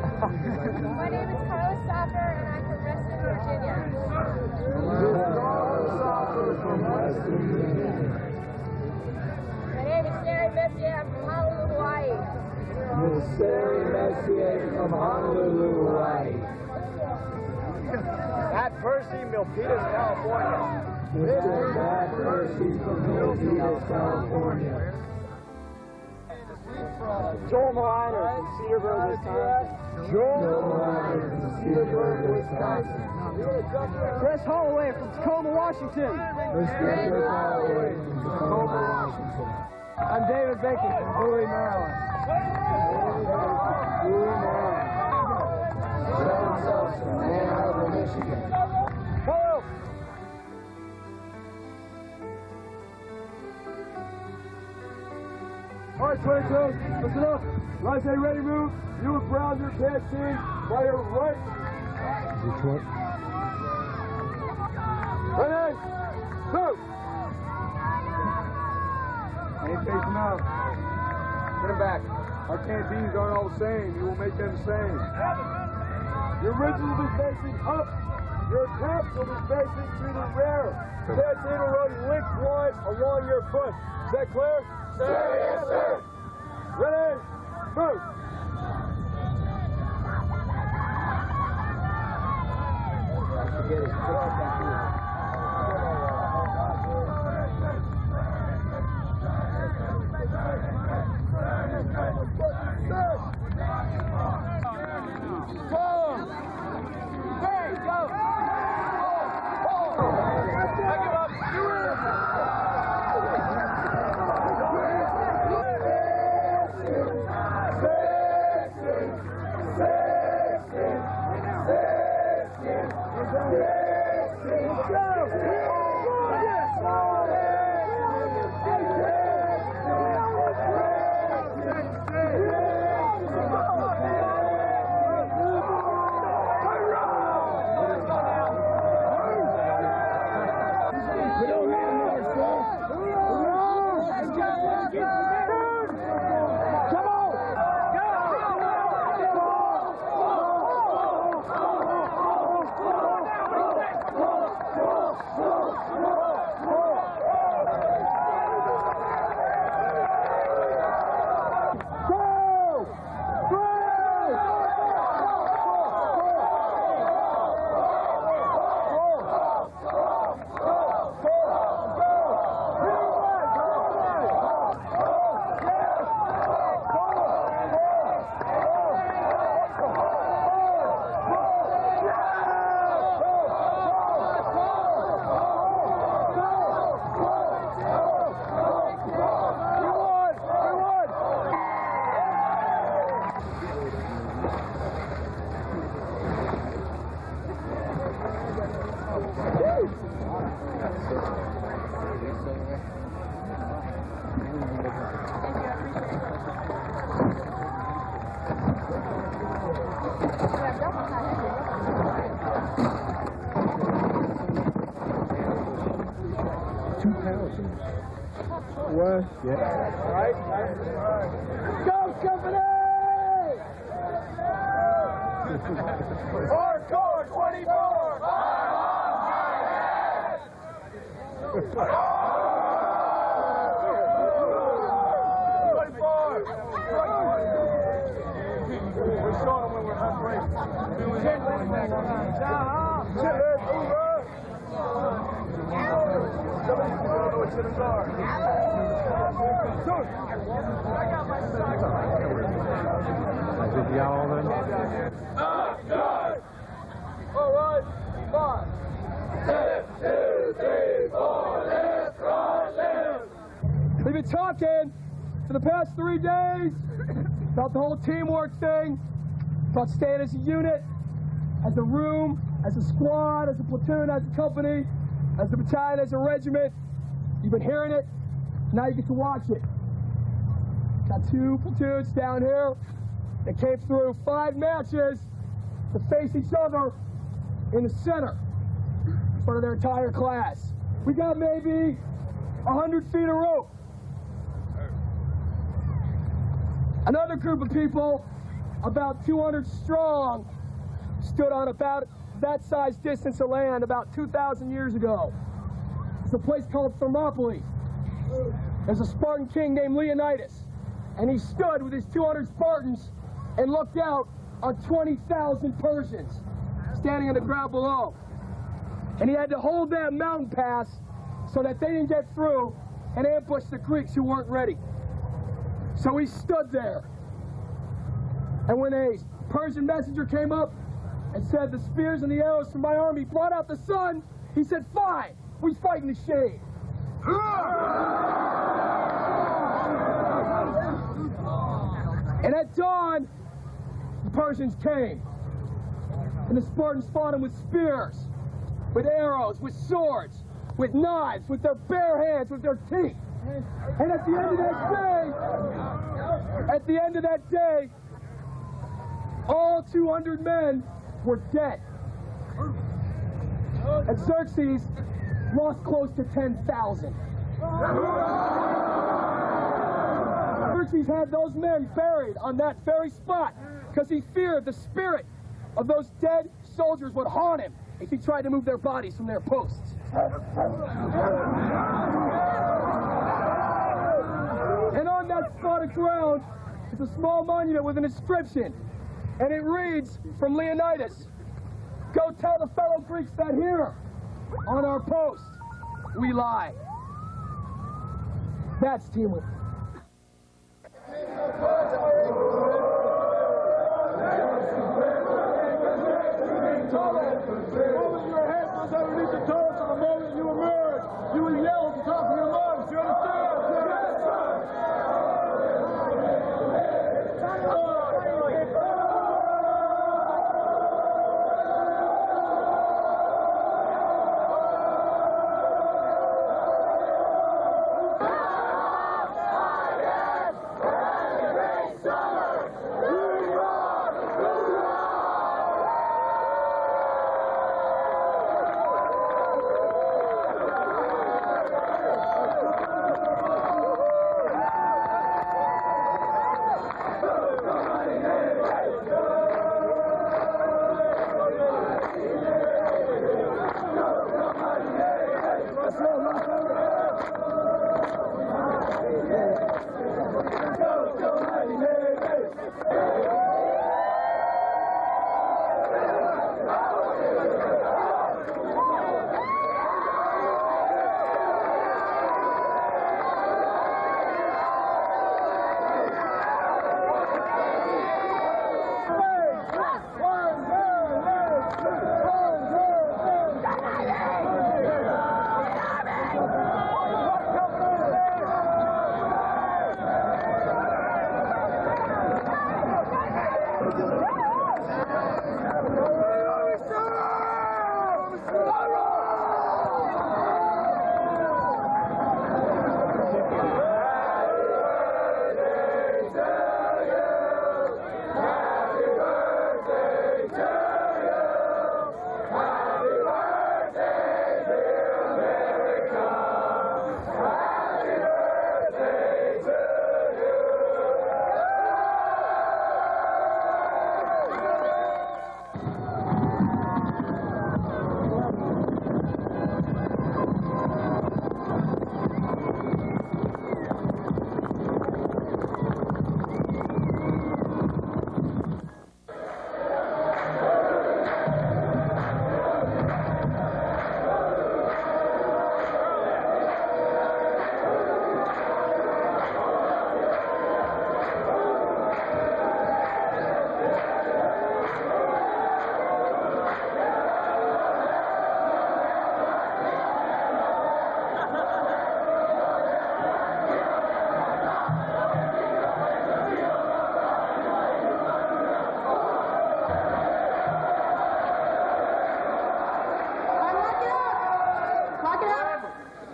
My name is Carla Soffer, and I'm from Reston, Virginia. Carla Soffer from Reston, Virginia. My name is Sarah Messier. I'm from Honolulu, Hawaii. Miss Sarah Messier from Honolulu, Hawaii. Matt Percy, Milpitas, California. Mr. Matt Percy from Milpitas, California. Joel Maliner from Cedarburg, Wisconsin. Joel Maliner from Cedarburg, Wisconsin. Chris Holloway from Tacoma, Washington. Mr. Holloway from Tacoma, Washington. I'm David Bacon from Bowie, Maryland. Bowie, Maryland. John Seltz from Ann Arbor, Michigan. Hello. All right, 22, listen up. When I say ready, move, you would ground your pants in by your right. Which one? Ready, move. Ain't facing up. Get him back. Our canteens aren't all the same. You will make them the same. Your ridges will be facing up. Your caps will be facing to the rear. Pants in will run lengthwise along your foot. Is that clear? Sir, yes, sir. Ready, move. What? Yeah. All right. Go, company! Hardcore 24! We're showing when we're hungry. All right, 5, 7, 2, 3, 4, let's run, live! We've been talking for the past 3 days about the whole teamwork thing, about staying as a unit, as a room, as a squad, as a platoon, as a company, as a battalion, as a regiment. You've been hearing it, now you get to watch it. Got 2 platoons down here that came through 5 matches to face each other in the center in front of their entire class. We got maybe 100 feet of rope. Another group of people, about 200 strong, stood on about that size distance of land about 2,000 years ago. It's a place called Thermopylae. There's a Spartan king named Leonidas, and he stood with his 200 Spartans and looked out on 20,000 Persians standing on the ground below. And he had to hold that mountain pass so that they didn't get through and ambush the Greeks who weren't ready. So he stood there. And when a Persian messenger came up and said, "The spears and the arrows from my army brought out the sun," he said, "Fine, we fight in the shade." And at dawn, the Persians came. And the Spartans fought them with spears, with arrows, with swords, with knives, with their bare hands, with their teeth. And at the end of that day, all 200 men were dead. And Xerxes lost close to 10,000. Xerxes had those men buried on that very spot because he feared the spirit of those dead soldiers would haunt him if he tried to move their bodies from their posts. And on that spot of ground is a small monument with an inscription, and it reads from Leonidas, "Go tell the fellow Greeks that here, on our post, we lie." That's teamwork. Moving your hands underneath the toes from the moment you emerge. You will yell at the top of your lungs. You understand? Yes, sir.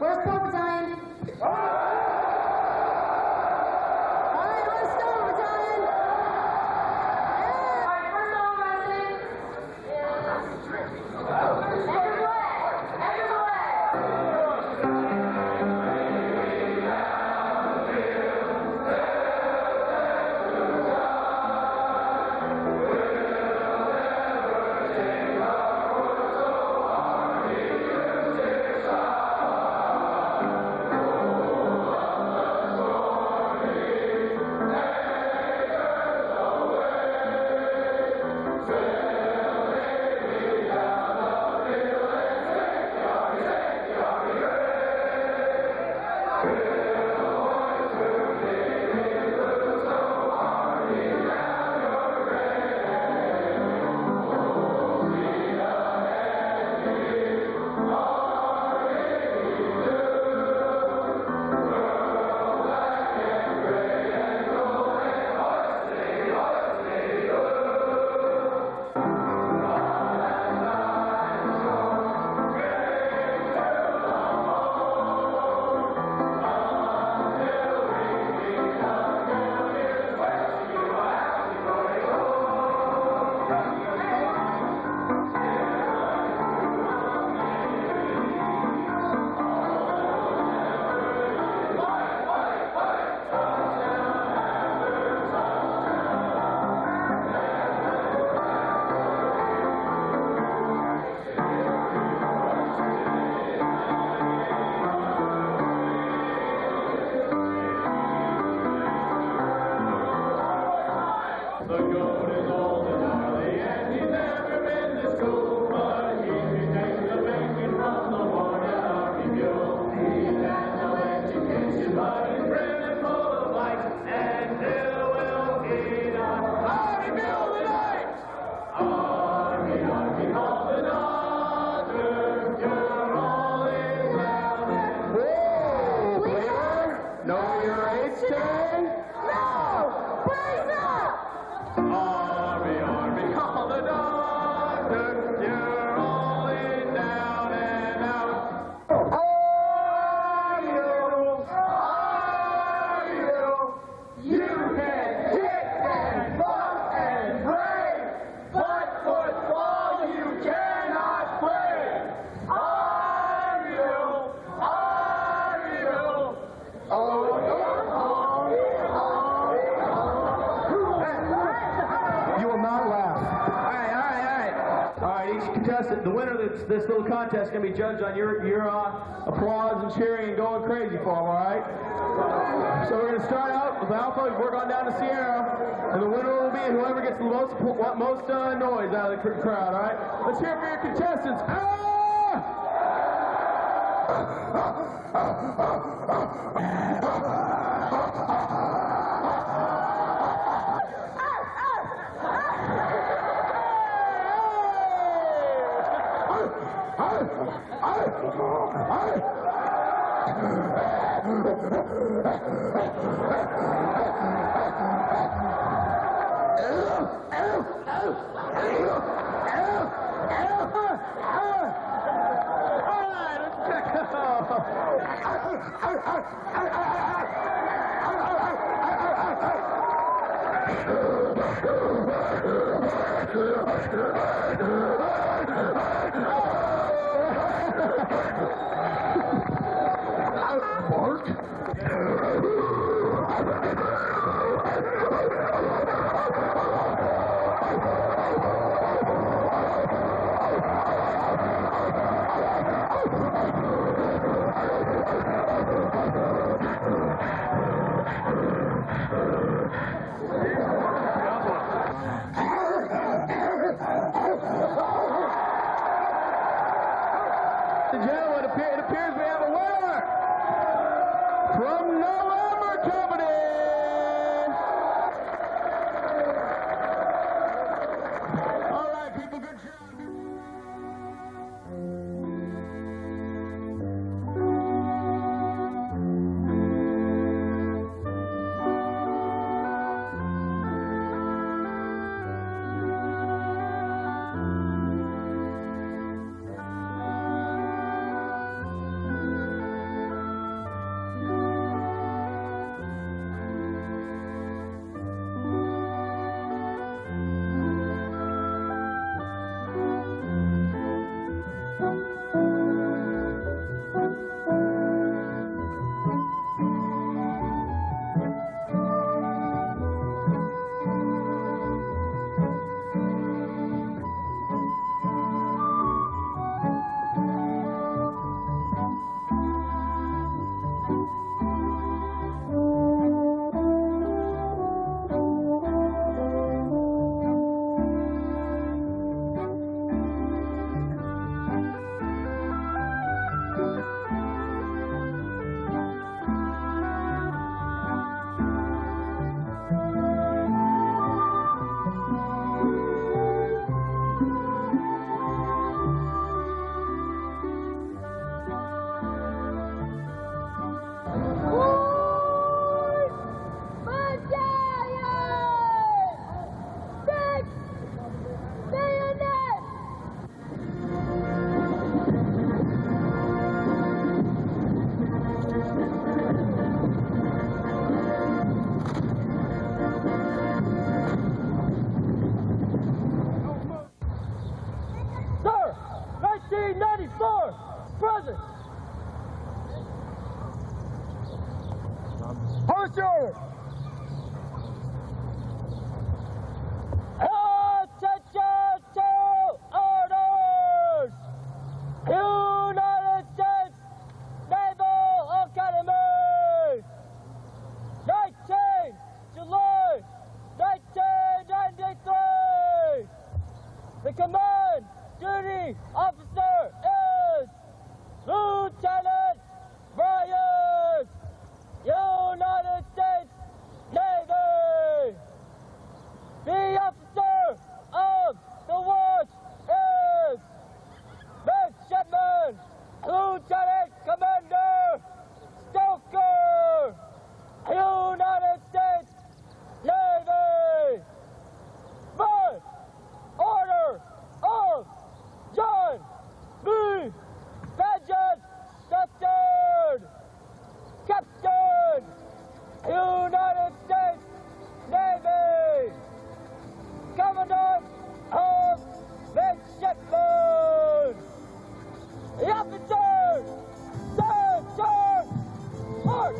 Where's 4th Battalion? All right, let's go, Battalion. All right, first song lesson is Edgar's Way. Edgar's Way. The winner of this little contest is going to be judged on your applause and cheering and going crazy for them, all right? So we're going to start out with Alpha, work on down to Sierra, and the winner will be whoever gets the most noise out of the crowd, all right? Let's hear it for your contestants. Present. Post order. Attention to orders. United States Naval Academy. 19 July 1993. The command duty officer is Lieutenant Brian, United States Navy. The officer of the watch is Midshipman Lieutenant Commander Stoker, United States Navy. By order of John B. Paget, Captain, Captain, United States Navy, Commandant of Midshipmen. The officers, stand, march.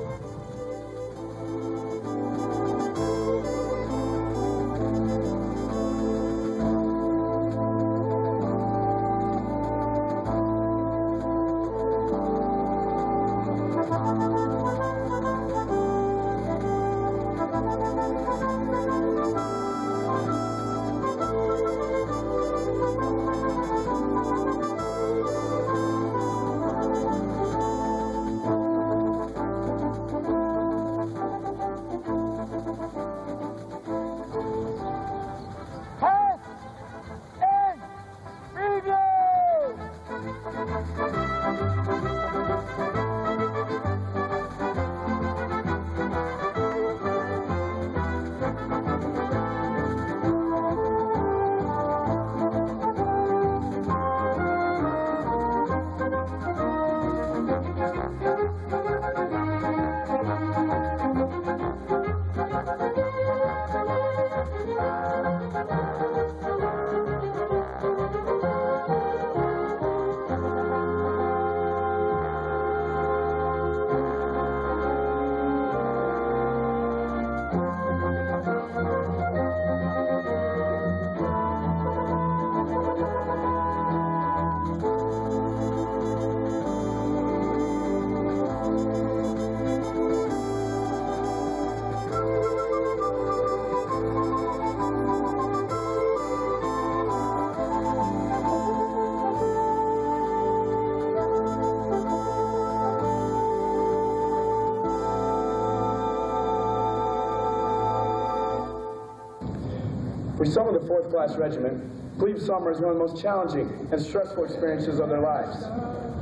For some of the 4th Class Regiment, Plebe Summer is one of the most challenging and stressful experiences of their lives.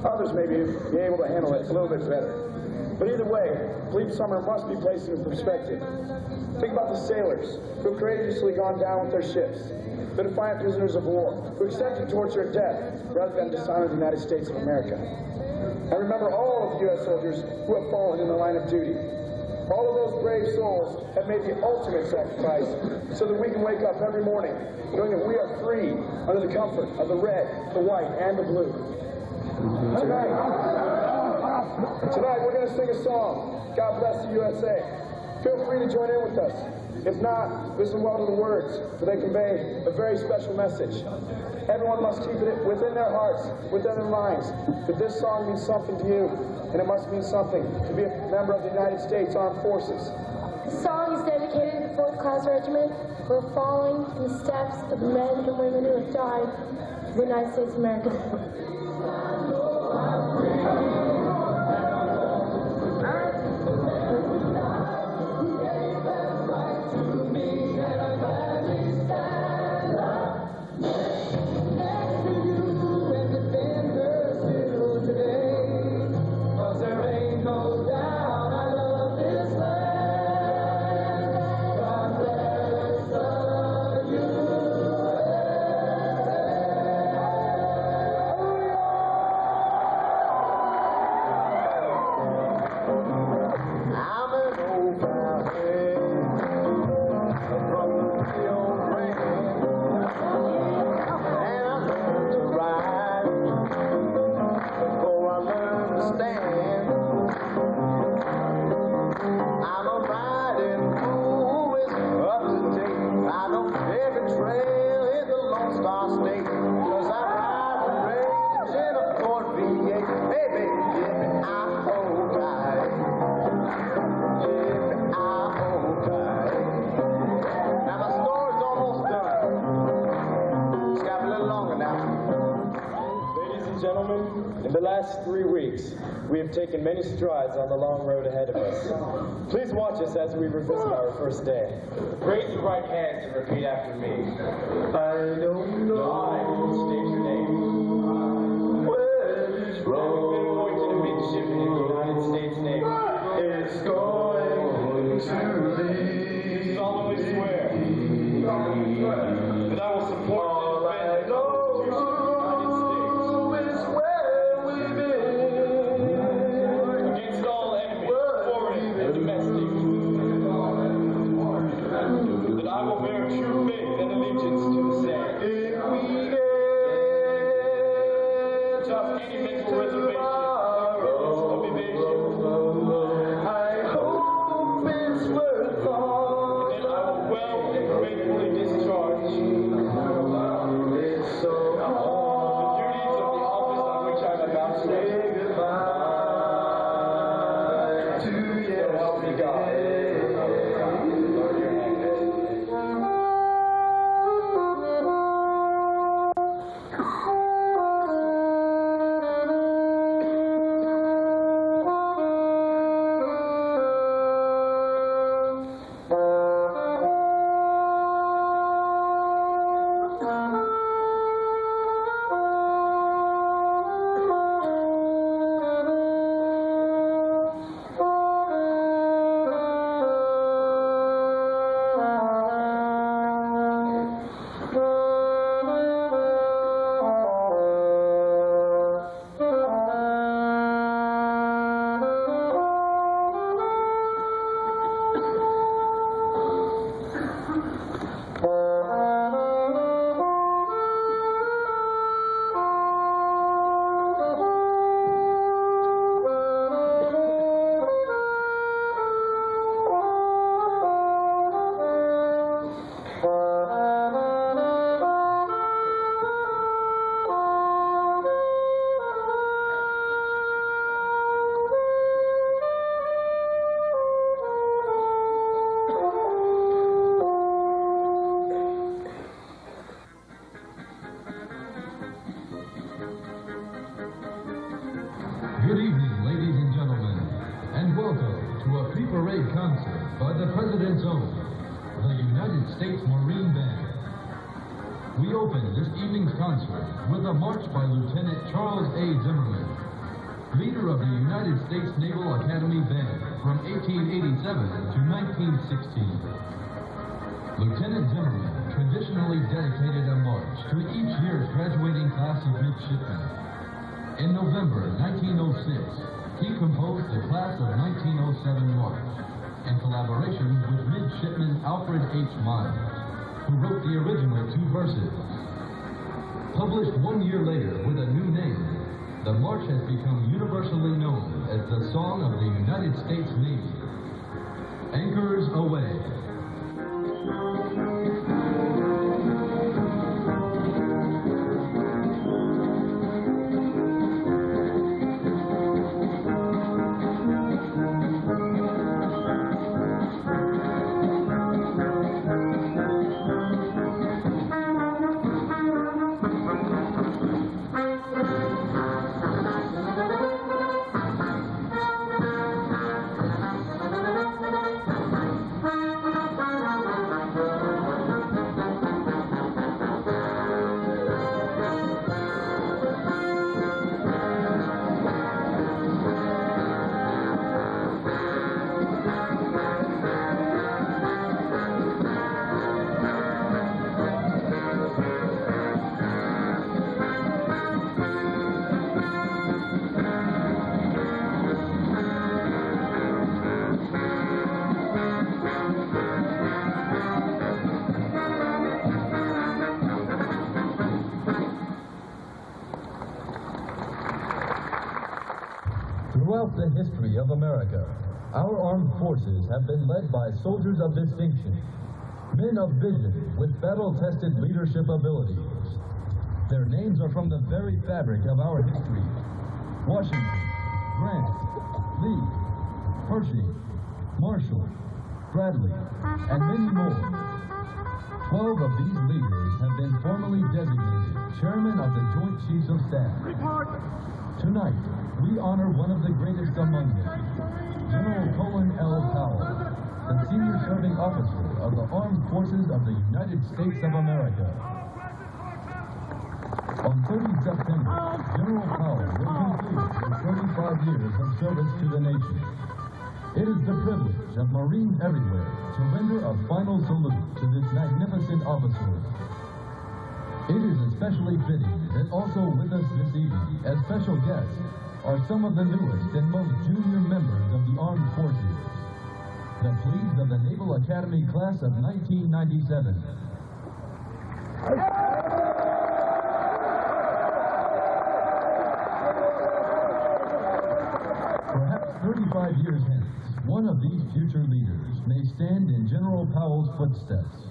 Others may be able to handle it a little bit better. But either way, Plebe Summer must be placed in perspective. Think about the sailors who have courageously gone down with their ships, the defiant prisoners of war who accepted torture and death rather than dishonor the United States of America. And remember all of the U.S. soldiers who have fallen in the line of duty. All of those brave souls have made the ultimate sacrifice so that we can wake up every morning knowing that we are free under the comfort of the red, the white, and the blue. Tonight we're going to sing a song, God Bless the USA. Feel free to join in with us. If not, listen well to the words, for they convey a very special message. Everyone must keep it within their hearts, within their minds, that this song means something to you, and it must mean something to be a member of the United States Armed Forces. The song is dedicated to the 4th Class Regiment who are following in the steps of the men and women who have died for the United States of America. Oh, In the last 3 weeks, we have taken many strides on the long road ahead of us. Please watch us as we revisit our first day. Raise your right hand to repeat after me. I don't know. I will state your name. Going to the midshipman in the United States Navy. It's going to be. Solemnly swear that I will support all I know is where we've been against all enemies, foreign and domestic. That I will bear true faith and allegiance to the same. If we just any mental reservation of evasion, I hope it's worth all. And I will well and faithfully discharge the duties of the office on which I'm about to say goodbye to you. So help me God. Lord, your hand. Good evening, ladies and gentlemen, and welcome to a pre-parade concert by the President's Own, the United States Marine Band. We open this evening's concert with a march by Lieutenant Charles A. Zimmerman, leader of the United States Naval Academy Band from 1887 to 1916. Lieutenant Zimmerman traditionally dedicated a march to each year's graduating class of midshipmen. In November 1906, he composed the Class of 1907 March in collaboration with Midshipman Alfred H. Miles, who wrote the original 2 verses. Published 1 year later with a new name, the march has become universally known as the Song of the United States Navy. Anchors Aweigh. Throughout the history of America, our armed forces have been led by soldiers of distinction, men of vision with battle-tested leadership abilities. Their names are from the very fabric of our history. Washington, Grant, Lee, Pershing, Marshall, Bradley, and many more. 12 of these leaders have been formally designated Chairman of the Joint Chiefs of Staff. Report! Tonight, we honor one of the greatest among them, General Colin L. Powell, the senior serving officer of the Armed Forces of the United States of America. On 30 September, General Powell will conclude his 35 years of service to the nation. It is the privilege of Marines everywhere to render a final salute to this magnificent officer. It is especially fitting that also with us this evening as special guests are some of the newest and most junior members of the Armed Forces. The plebes of the Naval Academy Class of 1997. Perhaps 35 years hence, one of these future leaders may stand in General Powell's footsteps.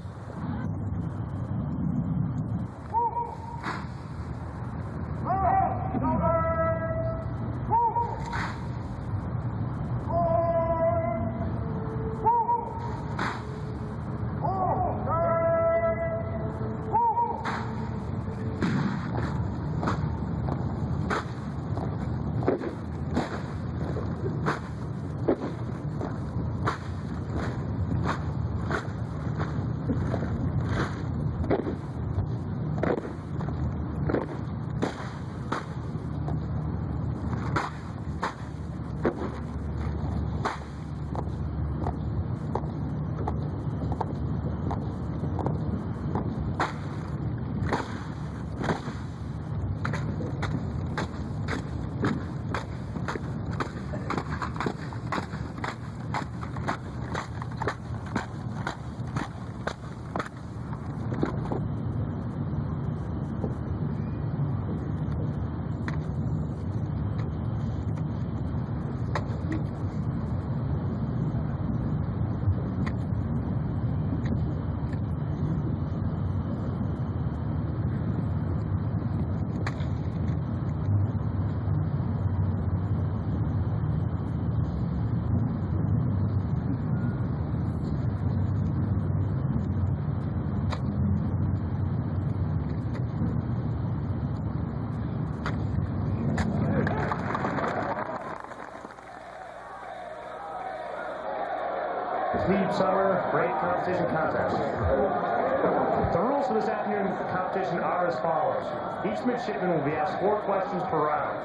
Plebe Summer Grade Competition Contest. The rules for this afternoon competition are as follows. Each midshipman will be asked 4 questions per round.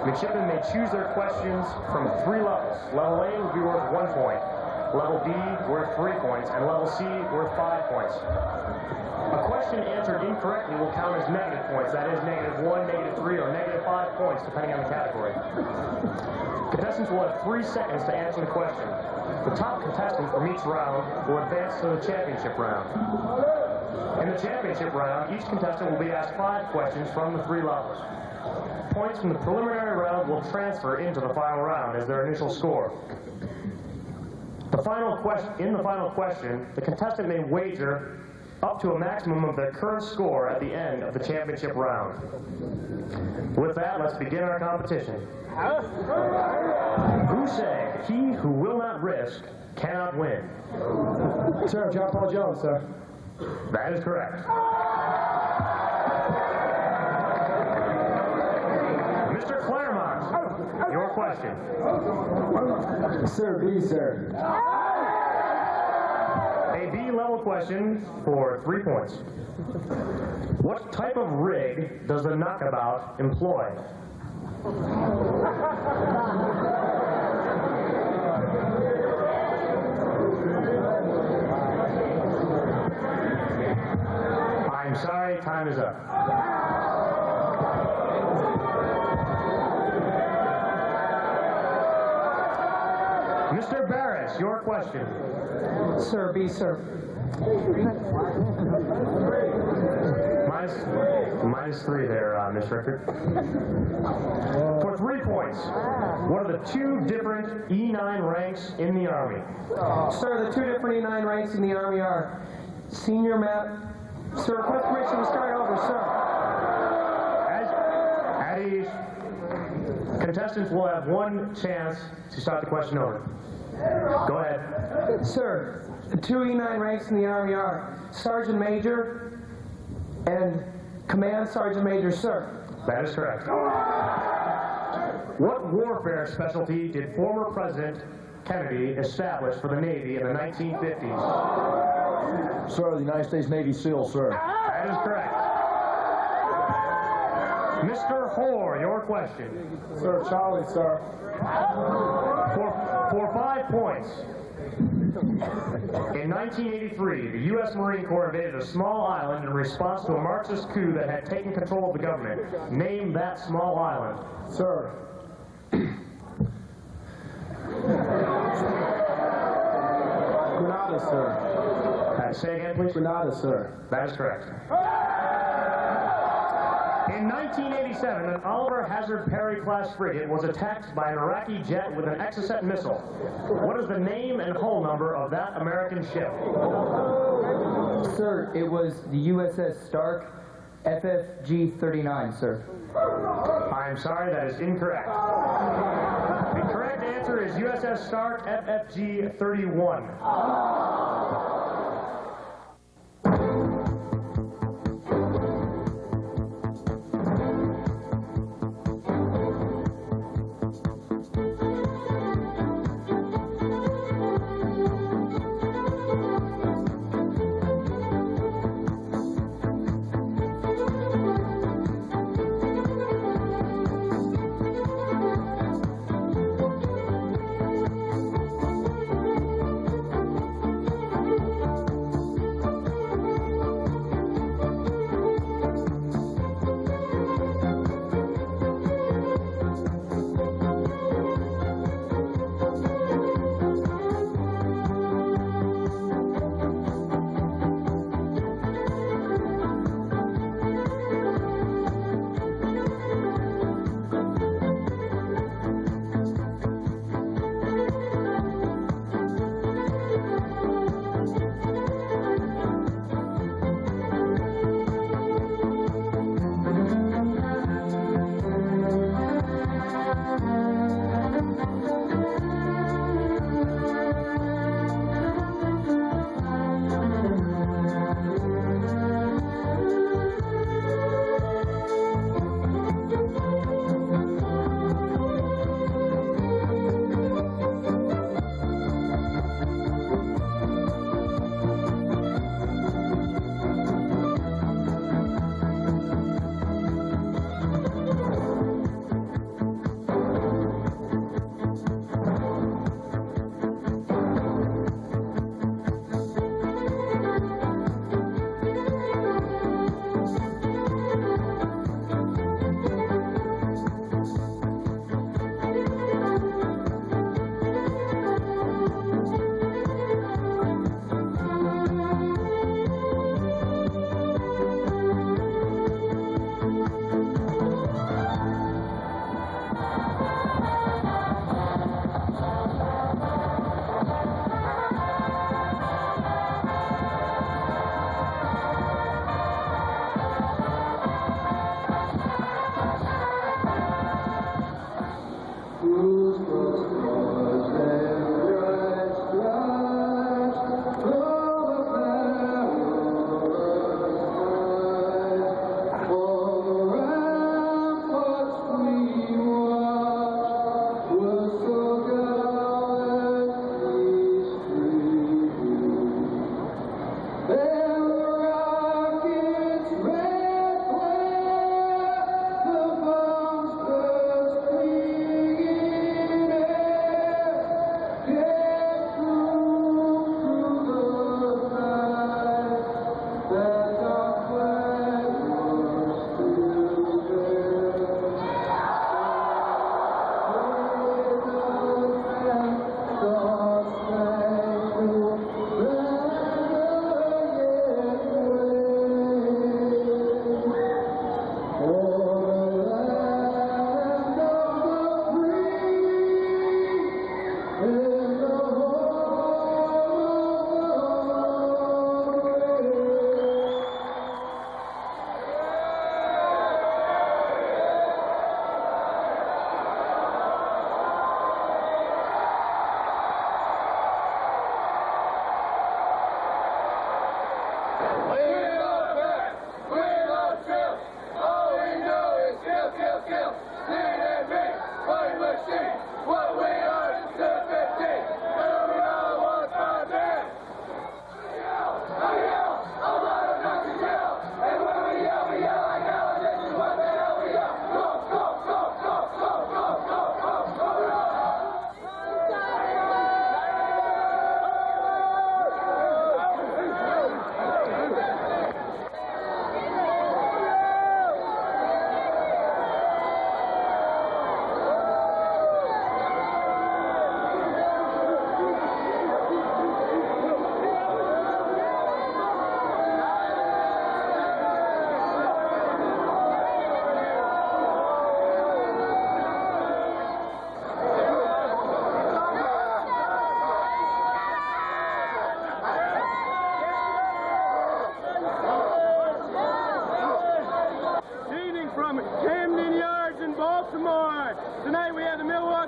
Midshipmen may choose their questions from 3 levels. Level A will be worth 1 point, level B worth 3 points, and level C worth 5 points. A question answered incorrectly will count as negative points, that is -1, -3, or -5 points, depending on the category. Contestants will have 3 seconds to answer the question. The top contestant from each round will advance to the championship round. In the championship round, each contestant will be asked 5 questions from the 3 levels. Points from the preliminary round will transfer into the final round as their initial score. In the final question, the contestant may wager up to a maximum of their current score at the end of the championship round. With that, let's begin our competition. Who say he who will not risk cannot win? Sir, John Paul Jones, sir. That is correct. Mr. Claremont, your question. Sir, B, sir. A B-level question for 3 points. What type of rig does the knockabout employ? I'm sorry, time is up. Mr. Barris, your question. Sir, B, sir. Minus 3 there, Ms. Rickard. For 3 points, what are the 2 different E9 ranks in the Army? Sir, the 2 different E9 ranks in the Army are senior Sir, request permission to start over, sir. At ease. Contestants will have 1 chance to start the question over. Go ahead. Sir, the 2 E9 ranks in the Army are Sergeant Major and Command Sergeant Major, sir. That is correct. What warfare specialty did former President Kennedy establish for the Navy in the 1950s? Sir, the United States Navy SEAL, sir. That is correct. Mr. Hoare, your question. Sir, Charlie, sir. For 5 points. In 1983, the U.S. Marine Corps invaded a small island in response to a Marxist coup that had taken control of the government. Name that small island. Sir. Grenada, sir. Say again, please. Grenada, sir. That is correct. In 1987, an Oliver Hazard Perry class frigate was attacked by an Iraqi jet with an Exocet missile. What is the name and hull number of that American ship? Sir, it was the USS Stark, FFG 39, sir. I'm sorry, that is incorrect. The correct answer is USS Stark, FFG 31.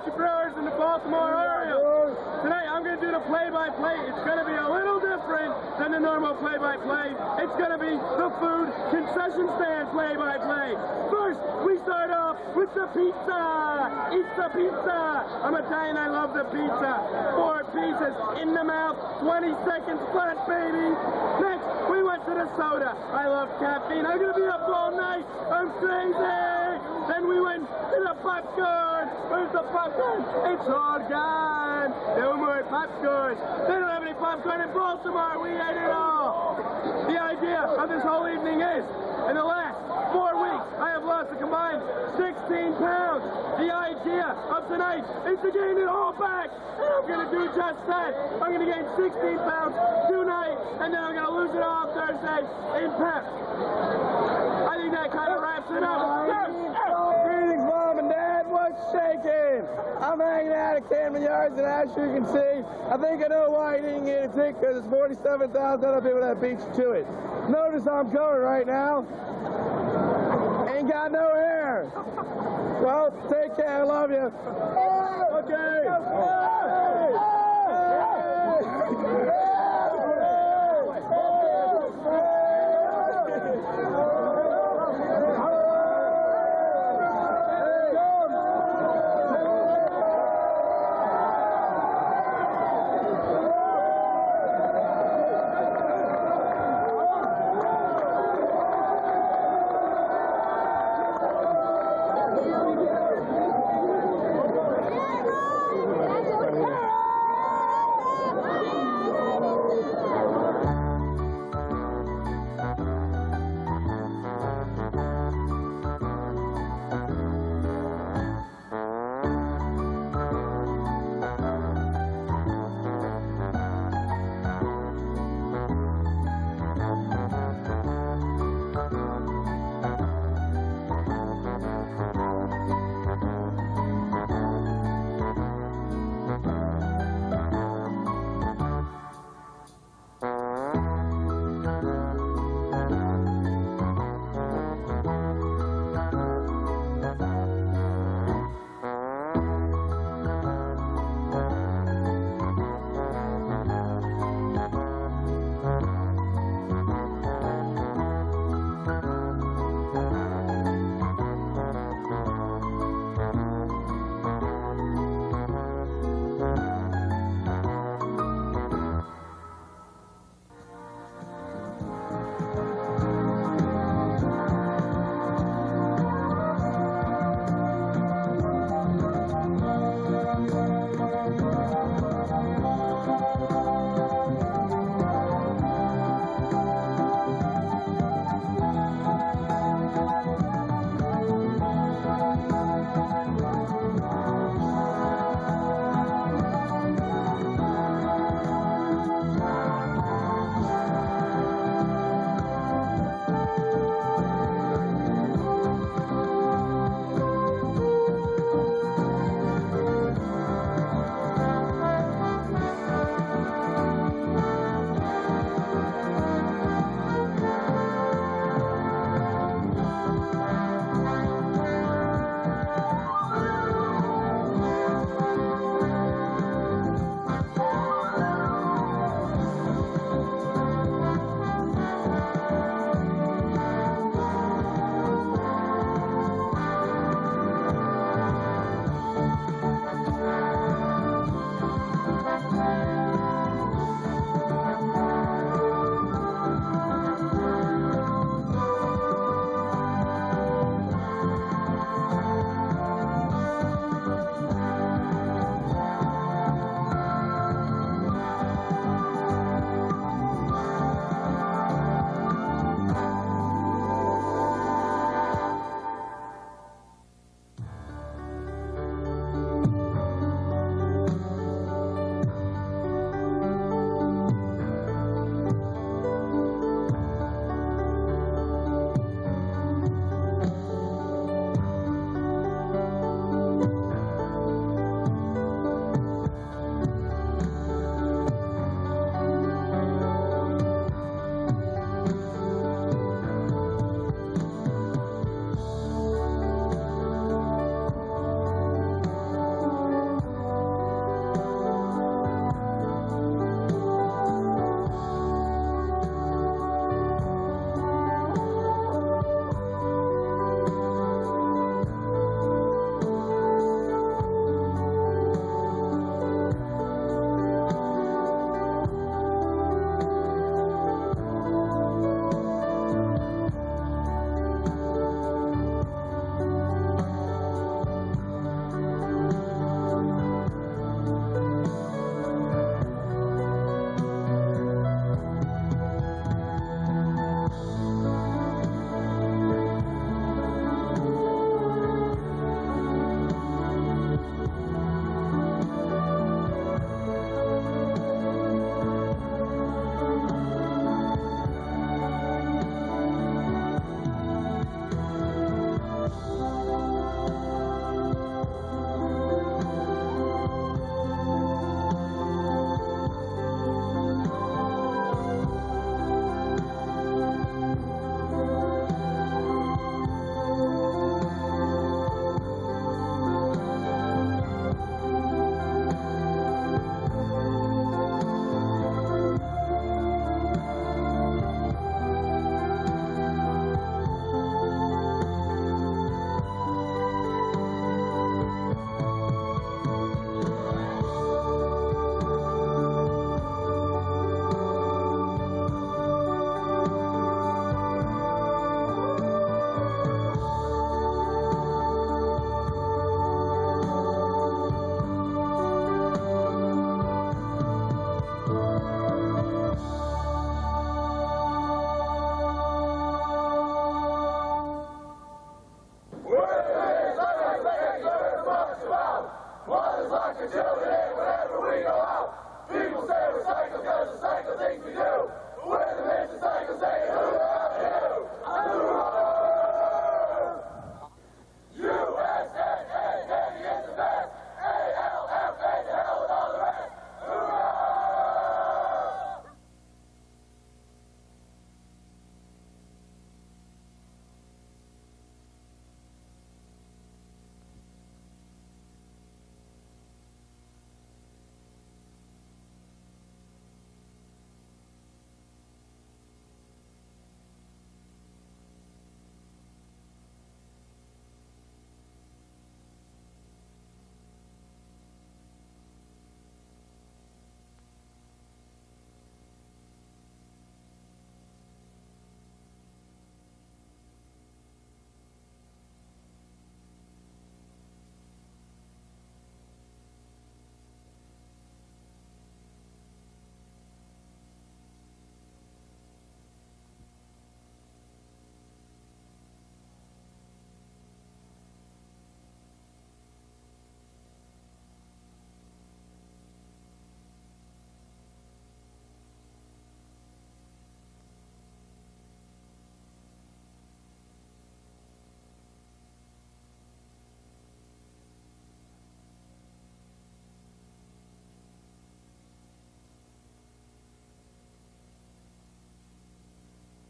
your Brewers and the Baltimore Orioles. Tonight I'm going to do the play-by-play. It's going to be a little different than the normal play-by-play. It's going to be the food concession stand play-by-play. First, we start off with the pizza. It's the pizza. I'm Italian, I love the pizza. 4 pieces in the mouth, 20 seconds flat, baby. Next, we went to the soda. I love caffeine. I'm going to be up all night. I'm crazy. Then we went to the popcorn. Where's the popcorn? It's all gone. No more popcorn. They don't have any popcorn in Baltimore. We ate it all. The idea of this whole evening is, in the last 4 weeks, I have lost a combined 16 pounds. The idea of tonight is to gain it all back. And I'm going to do just that. I'm going to gain 16 pounds tonight, and then I'm going to lose it all Thursday in Pep. I think that kind of wraps it up. Greetings, Mom and Dad. What's shaking? I'm hanging out at Camden Yards, and as you can see, I think I know why you didn't get a ticket, because it's 47,000 other people that beat you to it. Notice I'm covered right now. Ain't got no hair. Well, take care. I love you. One is like the children, and whenever we go out, people say recycle's gonna